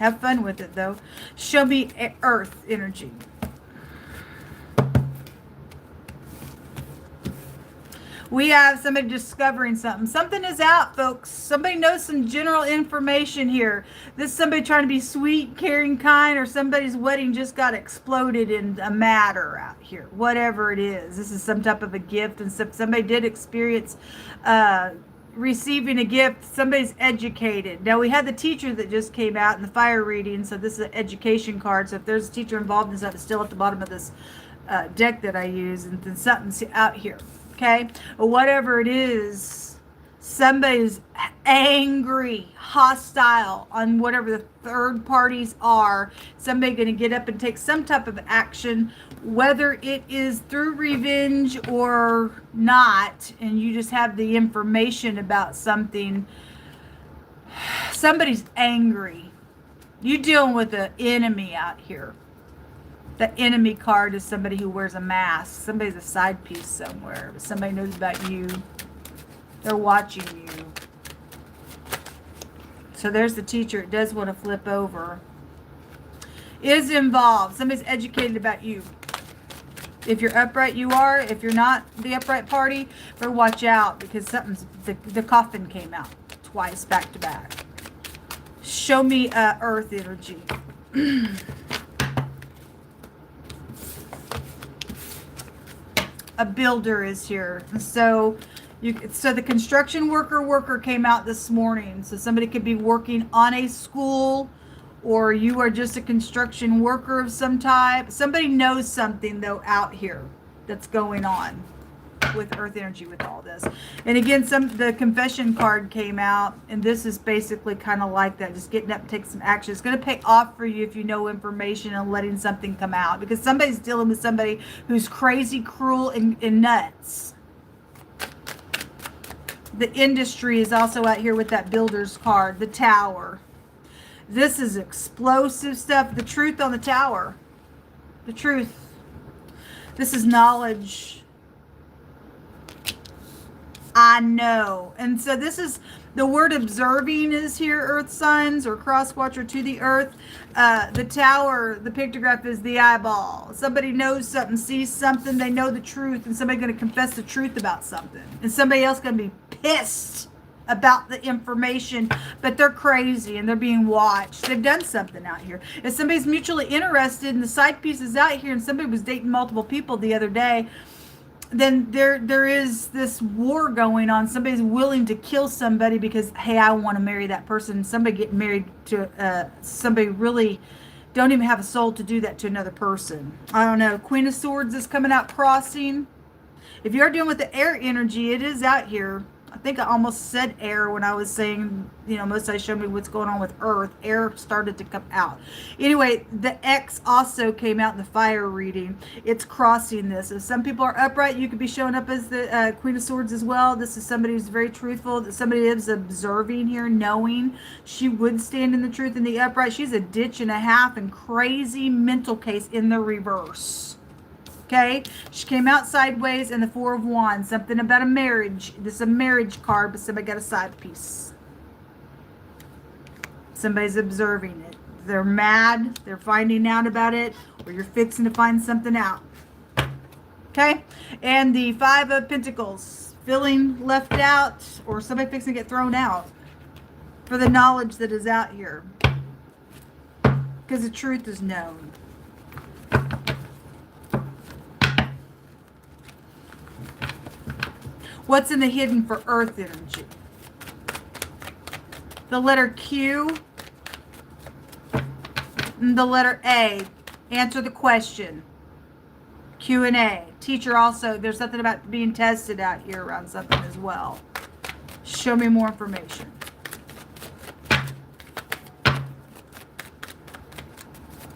A: Have fun with it, though. Show me earth energy. We have somebody discovering something. Something is out, folks. Somebody knows some general information here. This is somebody trying to be sweet, caring, kind, or somebody's wedding just got exploded in a matter out here. Whatever it is. This is some type of a gift. And somebody did experience receiving a gift. Somebody's educated. Now, we had the teacher that just came out in the fire reading. So this is an education card. So if there's a teacher involved in something, it's still at the bottom of this deck that I use. And then something's out here. Okay, or whatever it is, somebody's angry, hostile on whatever the third parties are. Somebody going to get up and take some type of action, whether it is through revenge or not, and you just have the information about something. Somebody's angry. You're dealing with an enemy out here. The enemy card is somebody who wears a mask. Somebody's a side piece somewhere. Somebody knows about you. They're watching you. So there's the teacher. It does want to flip over. Is involved. Somebody's educated about you. If you're upright, you are. If you're not the upright party, better watch out because something's the coffin came out twice back to back. Show me earth energy. A builder is here. So the construction worker came out this morning. So somebody could be working on a school, or you are just a construction worker of some type. Somebody knows something though out here that's going on with earth energy with all this. And again, the confession card came out, and this is basically kind of like that, just getting up and taking some action. It's going to pay off for you if you know information and letting something come out, because somebody's dealing with somebody who's crazy, cruel, and nuts. The industry is also out here with that builder's card, the tower. This is explosive stuff. The truth on the tower. The truth. This is knowledge. I know. And so this is the word observing is here, earth signs or cross watcher to the earth. The tower, the pictograph is the eyeball. Somebody knows something, sees something, they know the truth, and somebody's going to confess the truth about something. And somebody else going to be pissed about the information, but they're crazy and they're being watched. They've done something out here. If somebody's mutually interested and the side piece is out here and somebody was dating multiple people the other day, then there is this war going on. Somebody's willing to kill somebody because, hey, I want to marry that person. Somebody getting married to somebody really don't even have a soul to do that to another person. I don't know. Queen of Swords is coming out crossing. If you're dealing with the air energy, it is out here. I think I almost said air when I was saying, most of showed me what's going on with earth. Air started to come out. Anyway, the X also came out in the fire reading. It's crossing this. If some people are upright, you could be showing up as the Queen of Swords as well. This is somebody who's very truthful. Somebody is observing here, knowing she would stand in the truth in the upright. She's a ditch and a half and crazy mental case in the reverse. Okay, she came out sideways in the Four of Wands. Something about a marriage. This is a marriage card, but somebody got a side piece. Somebody's observing it. They're mad. They're finding out about it, or you're fixing to find something out. Okay, and the Five of Pentacles. Feeling left out, or somebody fixing to get thrown out for the knowledge that is out here. Because the truth is known. What's in the hidden for earth energy? The letter Q and the letter A. Answer the question. Q and A. Teacher also, there's something about being tested out here around something as well. Show me more information.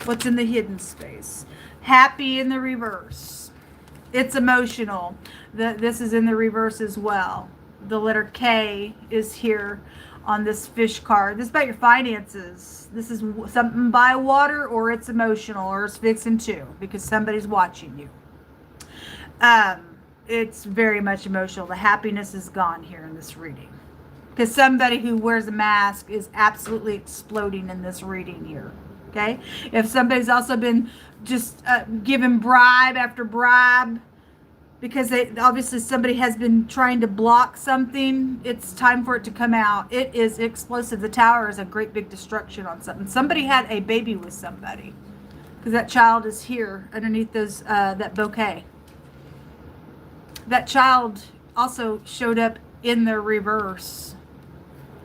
A: What's in the hidden space? Happy in the reverse. It's emotional. This is in the reverse as well. The letter K is here on this fish card. This is about your finances. This is something by water, or it's emotional, or it's fixing to, because somebody's watching you. It's very much emotional. The happiness is gone here in this reading. Because somebody who wears a mask is absolutely exploding in this reading here. Okay? If somebody's also been just given bribe after bribe, because obviously somebody has been trying to block something, it's time for it to come out. It is explosive. The tower is a great big destruction on something. Somebody had a baby with somebody, because that child is here underneath those that bouquet. That child also showed up in the reverse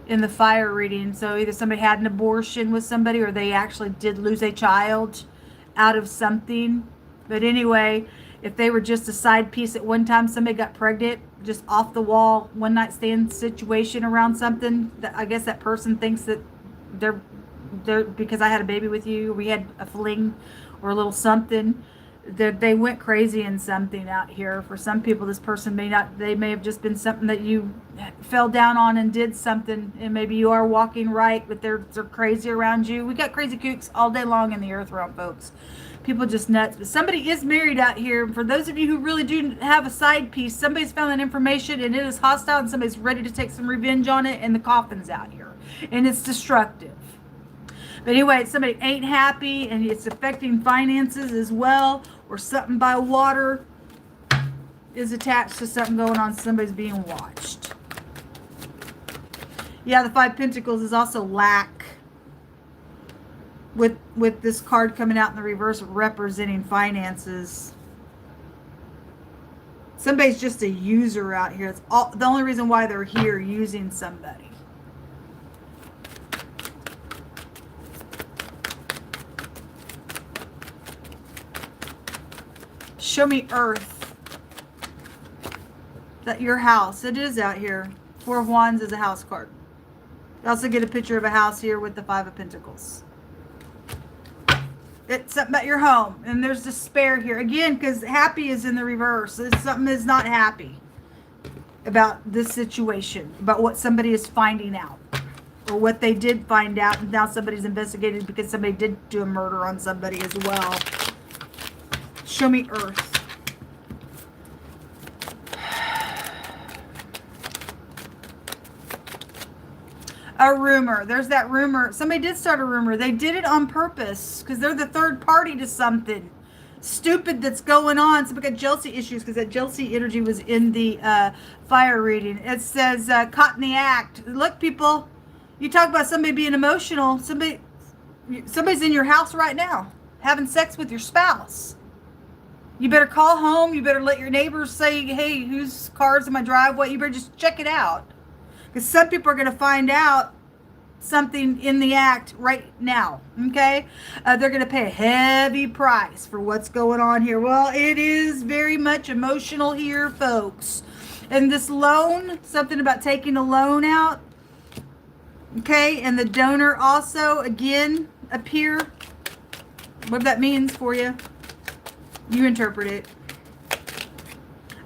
A: in the fire reading. So either somebody had an abortion with somebody, or they actually did lose a child out of something. But anyway, if they were just a side piece at one time, somebody got pregnant, just off the wall, one night stand situation around something, that I guess that person thinks that they're because I had a baby with you, we had a fling or a little something, that they went crazy in something out here. For some people, this person may have just been something that you fell down on and did something, and maybe you are walking right, but they're crazy around you. We got crazy kooks all day long in the earth realm, folks. People just nuts. But somebody is married out here. For those of you who really do have a side piece, somebody's found that information and it is hostile, and somebody's ready to take some revenge on it, and the coffin's out here. And it's destructive. But anyway, somebody ain't happy, and it's affecting finances as well, or something by water is attached to something going on. Somebody's being watched. Yeah, the Five Pentacles is also lack. With this card coming out in the reverse representing finances. Somebody's just a user out here. It's the only reason why they're here, using somebody. Show me Earth. That your house. It is out here. Four of Wands is a house card. You also get a picture of a house here with the Five of Pentacles. It's something about your home. And there's despair here. Again, because happy is in the reverse. Something is not happy about this situation. About what somebody is finding out. Or what they did find out. And now somebody's investigated because somebody did do a murder on somebody as well. Show me Earth. A rumor. There's that rumor. Somebody did start a rumor. They did it on purpose because they're the third party to something stupid that's going on. So we got jealousy issues because that jealousy energy was in the fire reading. It says caught in the act. Look, people, you talk about somebody being emotional. Somebody's in your house right now having sex with your spouse. You better call home. You better let your neighbors say, hey, whose car's in my driveway? You better just check it out. Because some people are going to find out something in the act right now. Okay? They're going to pay a heavy price for what's going on here. Well, it is very much emotional here, folks. And this loan, something about taking a loan out. Okay? And the donor also, again, appear. What that means for you. You interpret it.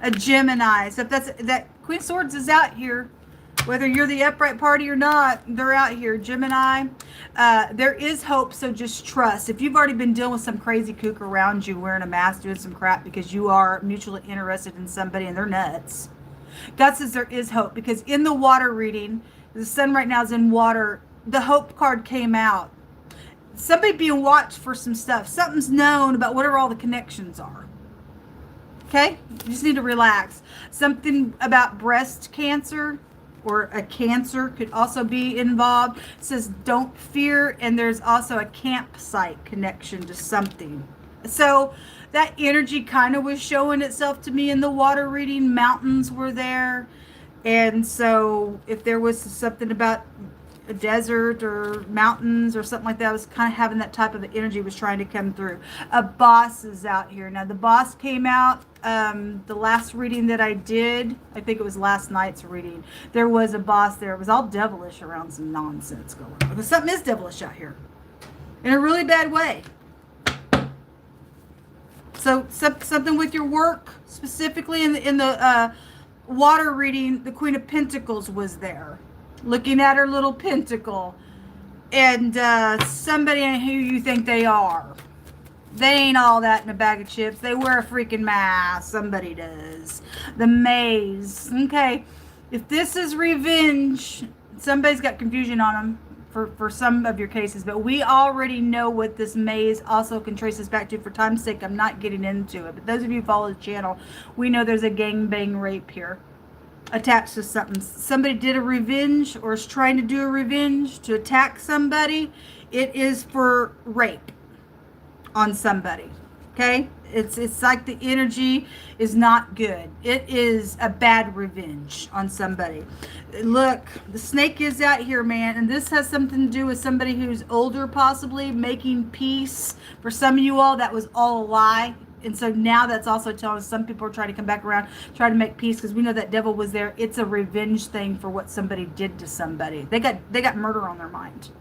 A: A Gemini. So if that Queen of Swords is out here. Whether you're the upright party or not, they're out here. Gemini, there is hope, so just trust. If you've already been dealing with some crazy kook around you wearing a mask, doing some crap because you are mutually interested in somebody and they're nuts, God says there is hope. Because in the water reading, the sun right now is in water, the hope card came out. Somebody being watched for some stuff. Something's known about whatever all the connections are. Okay? You just need to relax. Something about breast cancer. Or a cancer could also be involved. It says don't fear, and there's also a campsite connection to something. So that energy kind of was showing itself to me in the water reading. Mountains were there. And so if there was something about a desert or mountains or something like that, I was kind of having that type of energy was trying to come through. A boss is out here. Now the boss came out the last reading that I did. I think it was last night's reading. There was a boss there. It was all devilish around some nonsense going on. Because something is devilish out here. In a really bad way. So something with your work, specifically in the water reading, the Queen of Pentacles was there. Looking at her little pentacle. And somebody who you think they are. They ain't all that in a bag of chips. They wear a freaking mask. Somebody does. The maze. Okay. If this is revenge, somebody's got confusion on them for some of your cases, but we already know what this maze also can trace us back to. For time's sake, I'm not getting into it, but those of you who follow the channel, we know there's a gangbang rape here attached to something. Somebody did a revenge or is trying to do a revenge to attack somebody. It is for rape on somebody. Okay? It's like the energy is not good. It is a bad revenge on somebody. Look, the snake is out here, man, and this has something to do with somebody who's older, possibly making peace. For some of you all, that was all a lie. And so now that's also telling us some people are trying to come back around, try to make peace, because we know that devil was there. It's a revenge thing for what somebody did to somebody. They got murder on their mind.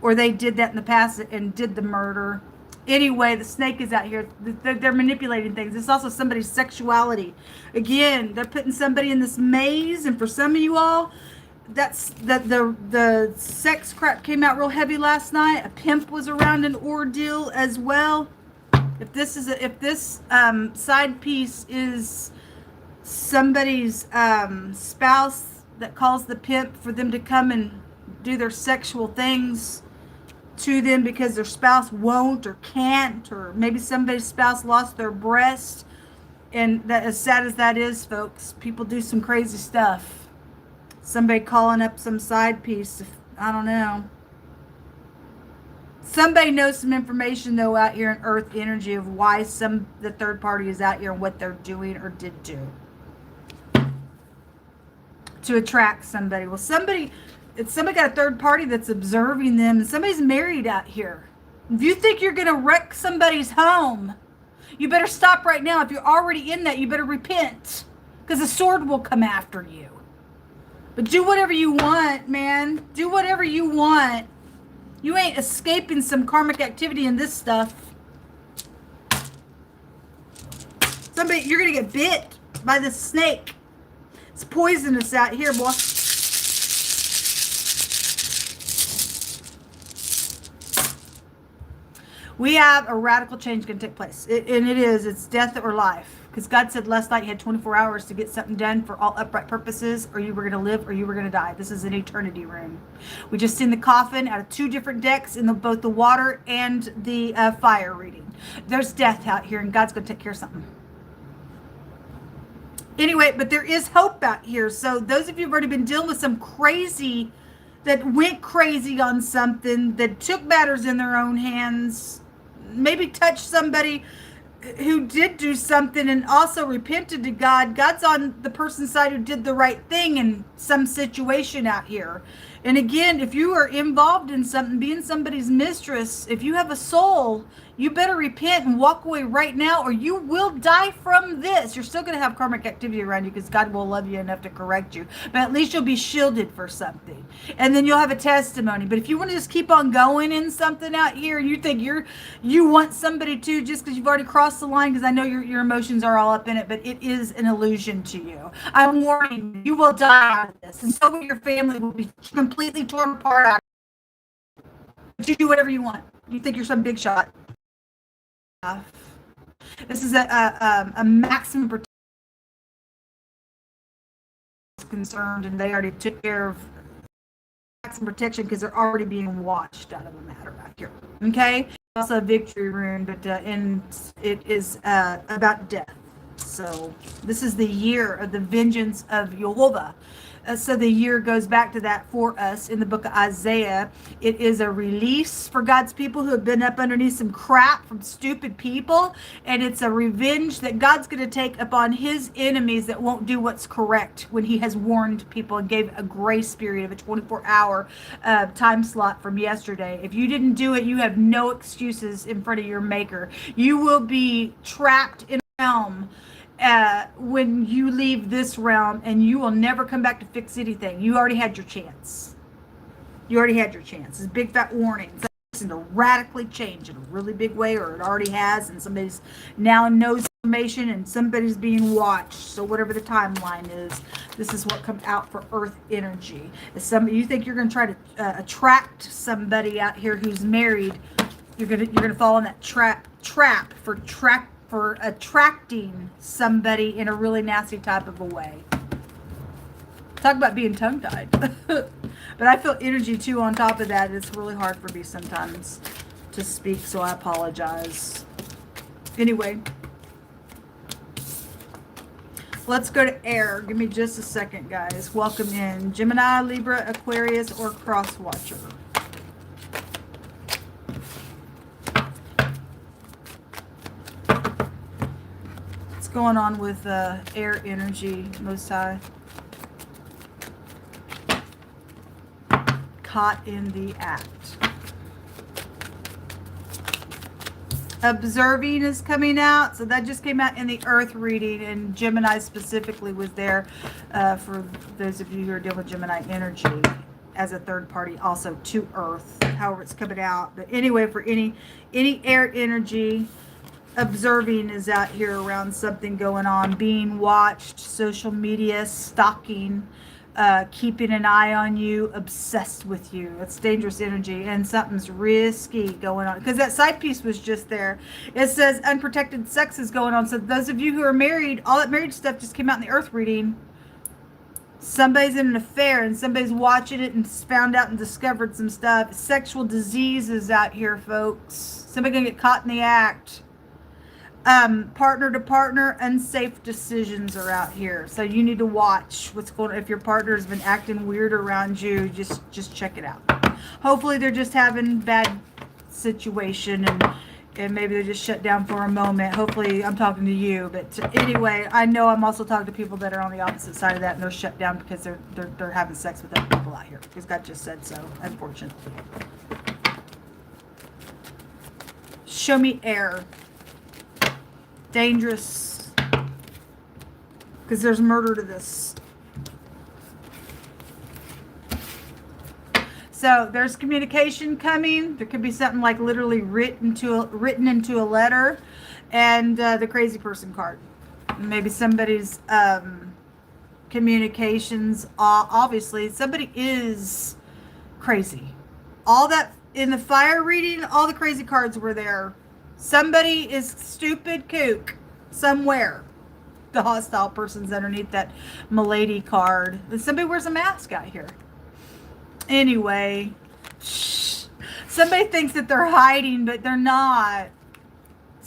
A: Or they did that in the past and did the murder. Anyway, the snake is out here. They're manipulating things. It's also somebody's sexuality. Again, they're putting somebody in this maze, and for some of you all, that's the sex crap came out real heavy last night. A pimp was around an ordeal as well. If this side piece is somebody's spouse that calls the pimp for them to come and do their sexual things to them because their spouse won't or can't, or maybe somebody's spouse lost their breast, and that, as sad as that is, folks, people do some crazy stuff. Somebody calling up some side piece, I don't know. Somebody knows some information though out here in earth energy of why the third party is out here and what they're doing or did do to attract somebody. Well, somebody got a third party that's observing them, and somebody's married out here. If you think you're going to wreck somebody's home, you better stop right now. If you're already in that, you better repent, because the sword will come after you. But do whatever you want, man. Do whatever you want. You ain't escaping some karmic activity in this stuff. You're going to get bit by this snake. It's poisonous out here, boy. We have a radical change going to take place. It's death or life. Because God said last night you had 24 hours to get something done for all upright purposes, or you were going to live or you were going to die. This is an eternity room. We just seen the coffin out of 2 different decks in both the water and the fire reading. There's death out here, and God's going to take care of something. Anyway, but there is hope out here. So those of you who've already been dealing with some crazy, that went crazy on something, that took matters in their own hands, maybe touched somebody who did do something and also repented to God. God's on the person's side who did the right thing in some situation out here. And again, if you are involved in something, being somebody's mistress, if you have a soul, you better repent and walk away right now, or you will die from this. You're still going to have karmic activity around you because God will love you enough to correct you. But at least you'll be shielded for something. And then you'll have a testimony. But if you want to just keep on going in something out here, and you think you want somebody to, just because you've already crossed the line, because I know your emotions are all up in it, but it is an illusion to you. I'm warning you, you will die out of this. And so will your family, will be completely torn apart out of it. But you do whatever you want. You think you're some big shot. This is a maximum protection concerned, and they already took care of maximum protection because they're already being watched out of the matter out here. Okay, also a victory rune, but and it is about death. So this is the year of the vengeance of Jehovah. So the year goes back to that for us in the book of Isaiah. It is a release for God's people who have been up underneath some crap from stupid people. And it's a revenge that God's going to take upon his enemies that won't do what's correct when he has warned people and gave a grace period of a 24-hour time slot from yesterday. If you didn't do it, you have no excuses in front of your maker. You will be trapped in a realm when you leave this realm, and you will never come back to fix anything. You already had your chance. You already had your chance. It's a big fat warning. It's going to radically change in a really big way, or it already has, and somebody's now knows information, and somebody's being watched. So whatever the timeline is, this is what comes out for earth energy. If you think you're going to try to attract somebody out here who's married, you're gonna fall in that trap for attracting somebody in a really nasty type of a way. Talk about being tongue-tied. But I feel energy too on top of that. It's really hard for me sometimes to speak, so I apologize. Anyway, let's go to air. Give me just a second, guys. Welcome in. Gemini, Libra, Aquarius, or Cross Watcher. What's going on with air energy, Most High? Caught in the act. Observing is coming out, so that just came out in the Earth reading, and Gemini specifically was there for those of you who are dealing with Gemini energy as a third party, also to Earth, however it's coming out. But anyway, for any air energy, observing is out here around something going on, being watched, social media, stalking, keeping an eye on you, obsessed with you. It's dangerous energy, and something's risky going on, because that side piece was just there. It says unprotected sex is going on. So those of you who are married, all that marriage stuff just came out in the Earth reading. Somebody's in an affair and somebody's watching it and found out and discovered some stuff. Sexual diseases out here, folks. Somebody gonna get caught in the act. Partner to partner, unsafe decisions are out here, so you need to watch what's going on. If your partner has been acting weird around you, just check it out. Hopefully they're just having bad situation, and maybe they're just shut down for a moment. Hopefully I'm talking to you, but anyway, I know I'm also talking to people that are on the opposite side of that, and they're shut down because they're having sex with other people out here, because God just said so, unfortunately. Show me air. Dangerous, because there's murder to this. So there's communication coming. There could be something like literally written into a letter, and the crazy person card. Maybe somebody's communications. Obviously, somebody is crazy. All that in the fire reading, all the crazy cards were there. Somebody is stupid kook somewhere. The hostile person's underneath that milady card. Somebody wears a mask out here. Anyway, somebody thinks that they're hiding, but they're not.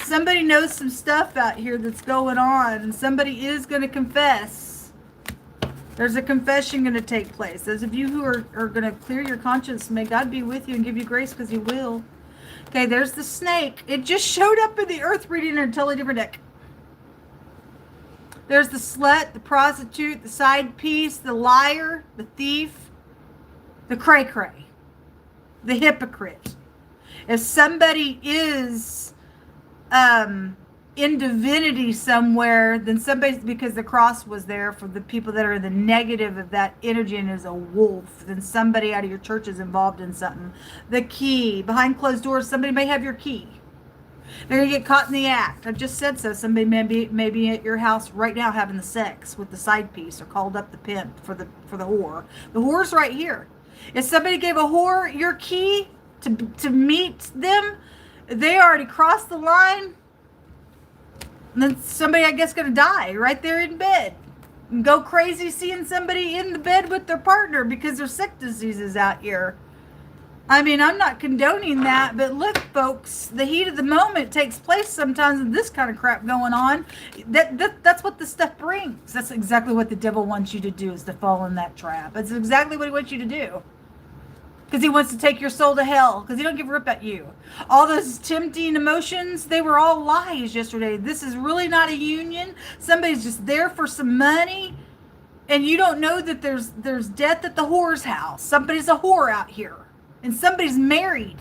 A: Somebody knows some stuff out here that's going on, and somebody is going to confess. There's a confession going to take place. Those of you who are going to clear your conscience, may God be with you and give you grace, because He will. Okay, there's the snake. It just showed up in the Earth reading in a totally different deck. There's the slut, the prostitute, the side piece, the liar, the thief, the cray-cray, the hypocrite. If somebody is in divinity somewhere, then somebody's, because the cross was there for the people that are in the negative of that energy and is a wolf, then somebody out of your church is involved in something. The key, behind closed doors, somebody may have your key. They're going to get caught in the act. I just said so. Somebody may be at your house right now having the sex with the side piece, or called up the pimp for the whore. The whore's right here. If somebody gave a whore your key to meet them, they already crossed the line. And then somebody, I guess, going to die right there in bed. And go crazy seeing somebody in the bed with their partner because there's sick diseases out here. I mean, I'm not condoning that, but look, folks, the heat of the moment takes place sometimes with this kind of crap going on. That's what this stuff brings. That's exactly what the devil wants you to do, is to fall in that trap. That's exactly what he wants you to do. Because he wants to take your soul to hell. Because he don't give a rip at you. All those tempting emotions, they were all lies yesterday. This is really not a union. Somebody's just there for some money. And you don't know that there's death at the whore's house. Somebody's a whore out here. And somebody's married.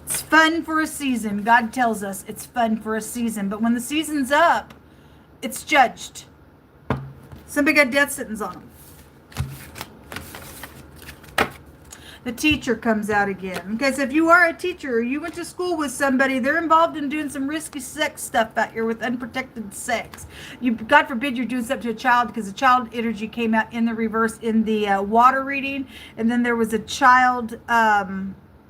A: It's fun for a season. God tells us it's fun for a season. But when the season's up, it's judged. Somebody got death sentence on them. The teacher comes out again. Okay, so if you are a teacher or you went to school with somebody, they're involved in doing some risky sex stuff out here with unprotected sex. God forbid you're doing something to a child, because the child energy came out in the reverse in the water reading. And then there was a child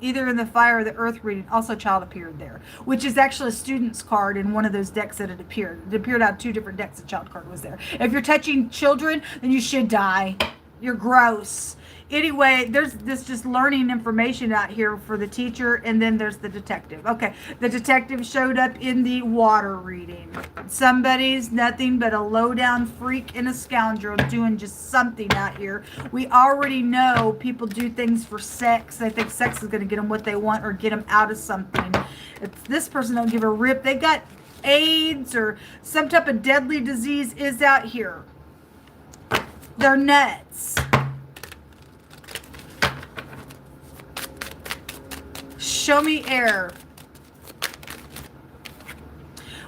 A: either in the fire or the earth reading. Also, child appeared there, which is actually a student's card in one of those decks that it appeared. It appeared out of 2 different decks. The child card was there. If you're touching children, then you should die. You're gross. Anyway, there's this just learning information out here for the teacher, and then there's the detective. Okay, the detective showed up in the water reading. Somebody's nothing but a low-down freak and a scoundrel doing just something out here. We already know people do things for sex. They think sex is going to get them what they want or get them out of something. If this person don't give a rip, they got AIDS or some type of deadly disease is out here. They're nuts. Show me air.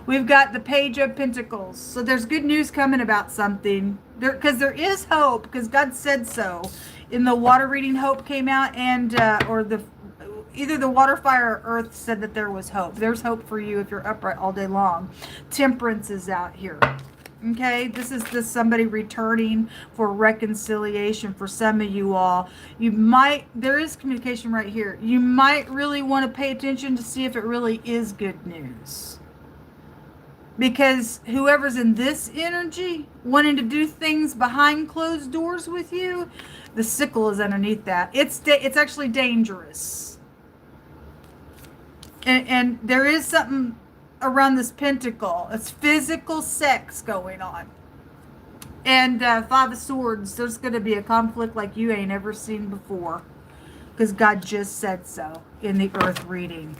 A: We've got the Page of Pentacles. So there's good news coming about something. Because there is hope, because God said so. In the water reading, hope came out, and either the water, fire, or earth said that there was hope. There's hope for you if you're upright all day long. Temperance is out here. Okay, this is somebody returning for reconciliation for some of you all. There is communication right here. You might really want to pay attention to see if it really is good news. Because whoever's in this energy, wanting to do things behind closed doors with you, the sickle is underneath that. It's actually dangerous. And there is something around this pentacle. It's physical sex going on. And 5 of Swords, there's going to be a conflict like you ain't ever seen before. Because God just said so in the earth reading.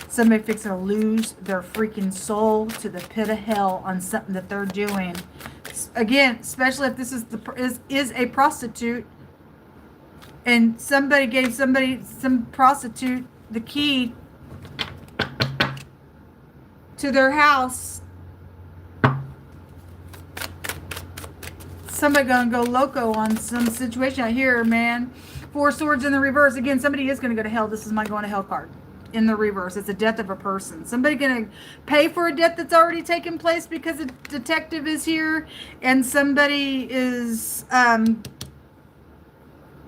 A: Somebody fixing to lose their freaking soul to the pit of hell on something that they're doing. Again, especially if this is a prostitute. And somebody gave some prostitute the key to their house. Somebody gonna go loco on some situation out here, man. 4 Swords in the reverse. Again, somebody is gonna go to hell. This is my going to hell card in the reverse. It's a death of a person. Somebody gonna pay for a death that's already taken place because a detective is here, and somebody is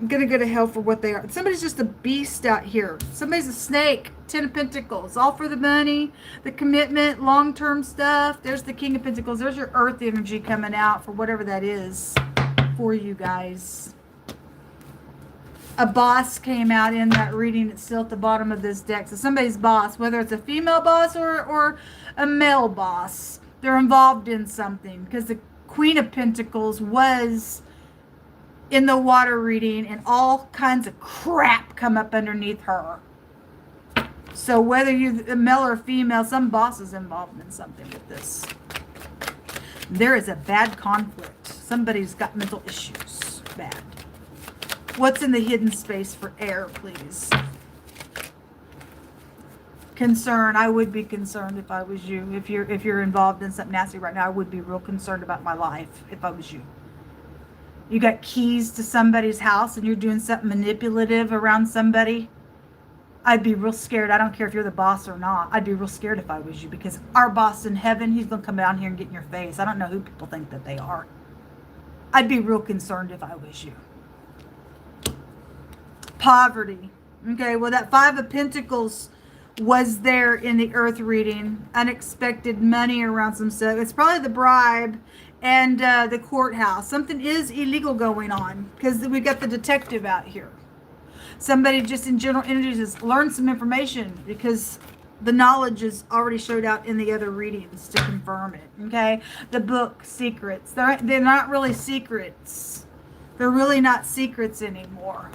A: gonna go to hell for what they are. Somebody's just a beast out here. Somebody's a snake. 10 of Pentacles, all for the money, the commitment, long-term stuff. There's the King of Pentacles. There's your earth energy coming out for whatever that is for you guys. A boss came out in that reading. It's still at the bottom of this deck. So somebody's boss, whether it's a female boss or a male boss, they're involved in something, because the Queen of Pentacles was in the water reading, and all kinds of crap come up underneath her. So whether you're a male or female, some boss is involved in something with this. There is a bad conflict. Somebody's got mental issues. Bad. What's in the hidden space for air, please? Concern. I would be concerned if I was you. If you're involved in something nasty right now, I would be real concerned about my life if I was you. You got keys to somebody's house and you're doing something manipulative around somebody. I'd be real scared. I don't care if you're the boss or not. I'd be real scared if I was you, because our boss in heaven, he's going to come down here and get in your face. I don't know who people think that they are. I'd be real concerned if I was you. Poverty. Okay, well, that 5 of Pentacles was there in the earth reading. Unexpected money around some stuff. It's probably the bribe and the courthouse. Something is illegal going on, because we got the detective out here. Somebody just in general energy has learned some information, because the knowledge is already showed out in the other readings to confirm it. Okay, the book, secrets. They're not really secrets. They're really not secrets anymore.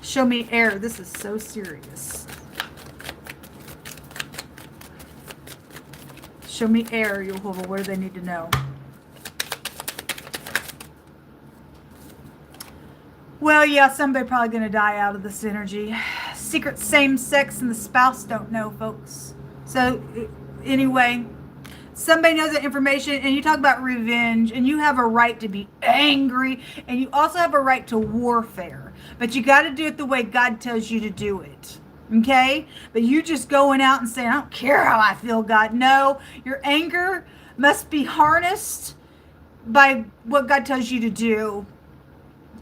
A: Show me air. This is so serious. Show me air, Jehovah. What do they need to know? Well, yeah, somebody probably going to die out of this energy. Secret same sex and the spouse don't know, folks. So, anyway, somebody knows that information, and you talk about revenge, and you have a right to be angry, and you also have a right to warfare. But you got to do it the way God tells you to do it. Okay? But you just going out and saying, I don't care how I feel, God. No, your anger must be harnessed by what God tells you to do.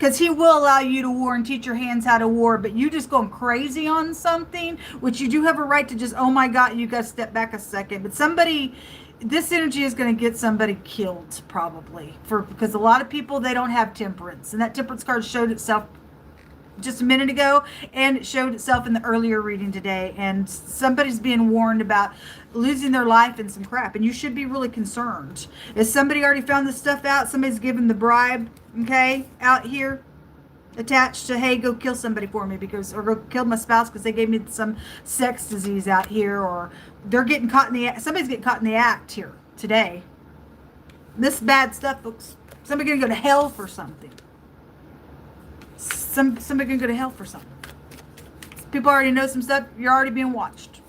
A: Because he will allow you to war and teach your hands how to war, but you just going crazy on something, which you do have a right to just, oh my God, you got to step back a second. But somebody, this energy is going to get somebody killed probably, because a lot of people, they don't have temperance. And that temperance card showed itself just a minute ago, and it showed itself in the earlier reading today. And somebody's being warned about losing their life in some crap, and you should be really concerned. If somebody already found this stuff out, somebody's given the bribe, okay, out here attached to, hey, go kill somebody for me, because, or go kill my spouse because they gave me some sex disease out here, or they're getting caught in the act. Somebody's getting caught in the act here today. This bad stuff, folks. Somebody gonna go to hell for something. Somebody can go to hell for something. People already know some stuff. You're already being watched.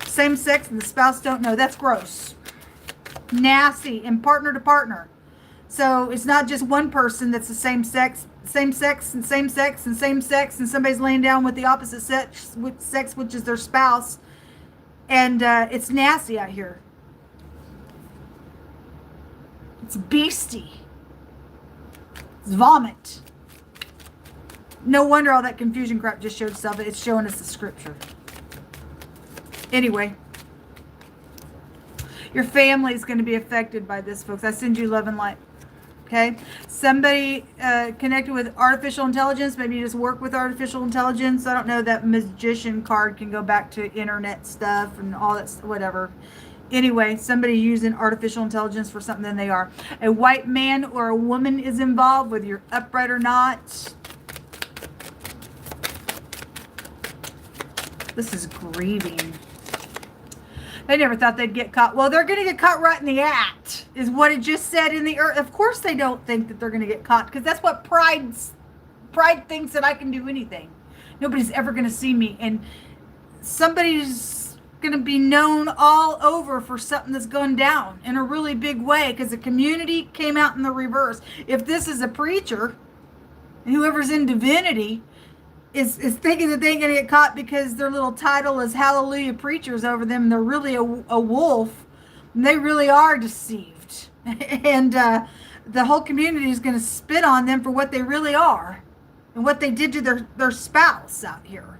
A: Same sex and the spouse don't know. That's gross. Nasty. And partner to partner. So it's not just one person that's the same sex, and same sex, and somebody's laying down with the opposite sex, which is their spouse. And it's nasty out here. It's beastie. Vomit. No wonder all that confusion crap just showed itself. It's showing us the scripture. Anyway, your family is going to be affected by this, folks. I send you love and light. Okay? Somebody connected with artificial intelligence. Maybe you just work with artificial intelligence. I don't know. That magician card can go back to internet stuff and all that, whatever. Anyway, somebody using artificial intelligence for something than they are. A white man or a woman is involved, whether you're upright or not. This is grieving. They never thought they'd get caught. Well, they're going to get caught right in the act, is what it just said in the earth. Of course they don't think that they're going to get caught, because that's what pride thinks, that I can do anything. Nobody's ever going to see me. And somebody's going to be known all over for something that's gone down in a really big way, because the community came out in the reverse. If this is a preacher, and whoever's in divinity is thinking that they ain't going to get caught because their little title is hallelujah preachers over them, and they're really a wolf, and they really are deceived. And the whole community is going to spit on them for what they really are and what they did to their spouse out here.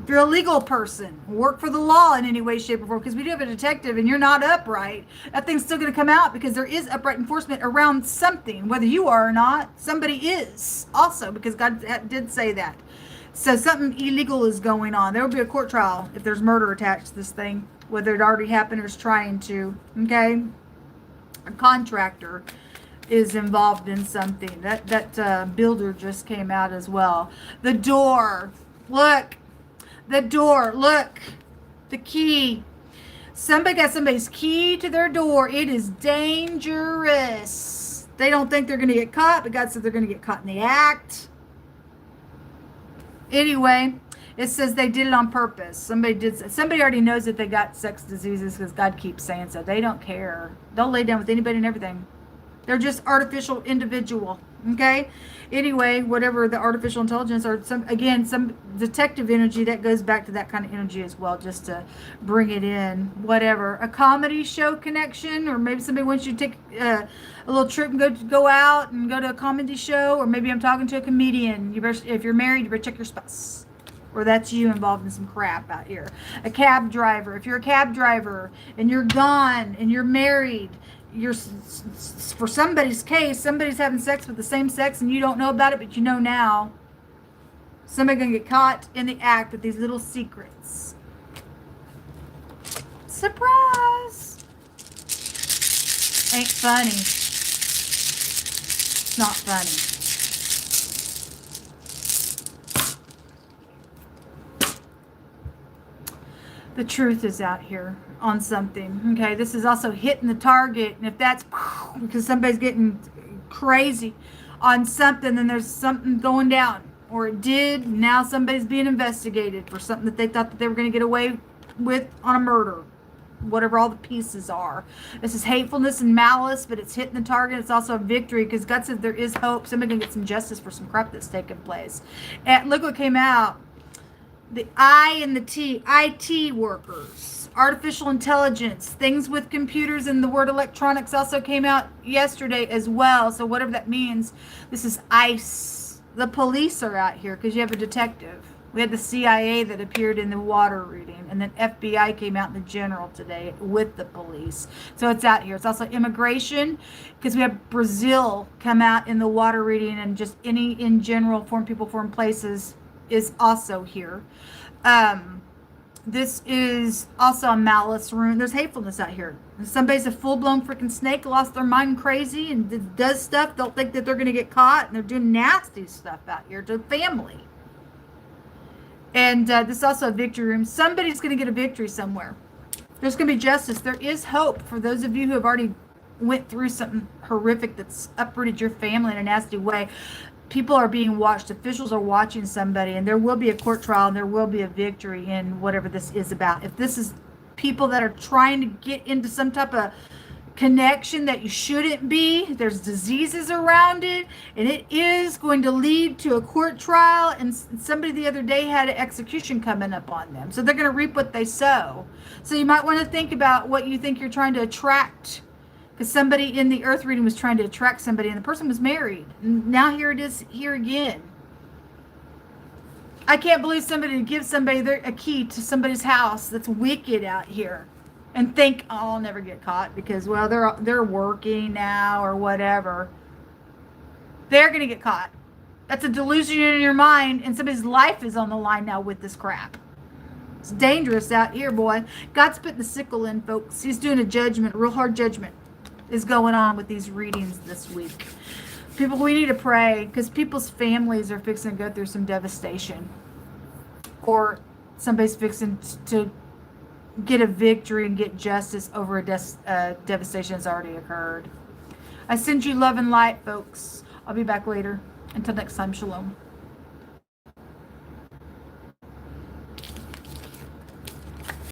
A: If you're a legal person, work for the law in any way, shape, or form, because we do have a detective and you're not upright, that thing's still going to come out, because there is upright enforcement around something. Whether you are or not, somebody is also, because God did say that. So something illegal is going on. There will be a court trial if there's murder attached to this thing, whether it already happened or is trying to. Okay? A contractor is involved in something. That builder just came out as well. The door. Look. The door, look, the key. Somebody got somebody's key to their door. It is dangerous. They don't think they're going to get caught, but God said they're going to get caught in the act. Anyway, it says they did it on purpose. Somebody already knows that they got sex diseases, because God keeps saying so. They don't care. They'll lay down with anybody and everything. They're just artificial individual. Okay? Anyway, whatever the artificial intelligence, or some detective energy, that goes back to that kind of energy as well, just to bring it in. Whatever. A comedy show connection, or maybe somebody wants you to take a little trip and go out and go to a comedy show, or maybe I'm talking to a comedian. If you're married, you better check your spouse. Or that's you involved in some crap out here. A cab driver. If you're a cab driver and you're gone and you're married, for somebody's case, somebody's having sex with the same sex and you don't know about it, but you know now. Somebody's going to get caught in the act with these little secrets. Surprise! Ain't funny. It's not funny. The truth is out here on something. Okay, this is also hitting the target, and if that's because somebody's getting crazy on something, then there's something going down, or it did. Now somebody's being investigated for something that they thought that they were going to get away with on a murder, whatever all the pieces are. This is hatefulness and malice, but it's hitting the target. It's also a victory, because God said there is hope. Somebody's going to get some justice for some crap that's taken place. And look what came out. The I and the T, IT workers. computers, artificial intelligence, things with computers, and the word electronics also came out yesterday as well. So whatever that means, this is ICE. The police are out here because you have a detective. We had the CIA that appeared in the water reading, and then FBI came out in the general today with the police. So it's out here. It's also immigration because we have Brazil come out in the water reading, and just any in general foreign people, foreign places is also here. This is also a malice rune. There's hatefulness out here. Somebody's a full-blown freaking snake, lost their mind crazy, and does stuff. They'll think that they're going to get caught, and they're doing nasty stuff out here to family. And this is also a victory room. Somebody's going to get a victory somewhere. There's going to be justice. There is hope for those of you who have already went through something horrific that's uprooted your family in a nasty way. People are being watched. Officials are watching somebody, and there will be a court trial, and there will be a victory in whatever this is about. If this is people that are trying to get into some type of connection that you shouldn't be, there's diseases around it, and it is going to lead to a court trial. And somebody the other day had an execution coming up on them, so they're going to reap what they sow. So you might want to think about what you think you're trying to attract, because somebody in the earth reading was trying to attract somebody, and the person was married, and now here it is here again. I can't believe somebody would give somebody a key to somebody's house that's wicked out here and think, oh, I'll never get caught because, well, they're working now or whatever. They're going to get caught. That's a delusion in your mind, and somebody's life is on the line now with this crap. It's dangerous out here, boy. God's putting the sickle in, folks. He's doing a judgment, a real hard judgment is going on with these readings this week. People, we need to pray because people's families are fixing to go through some devastation, or somebody's fixing to get a victory and get justice over a devastation that's already occurred. I send you love and light, folks. I'll be back later. Until next time, shalom.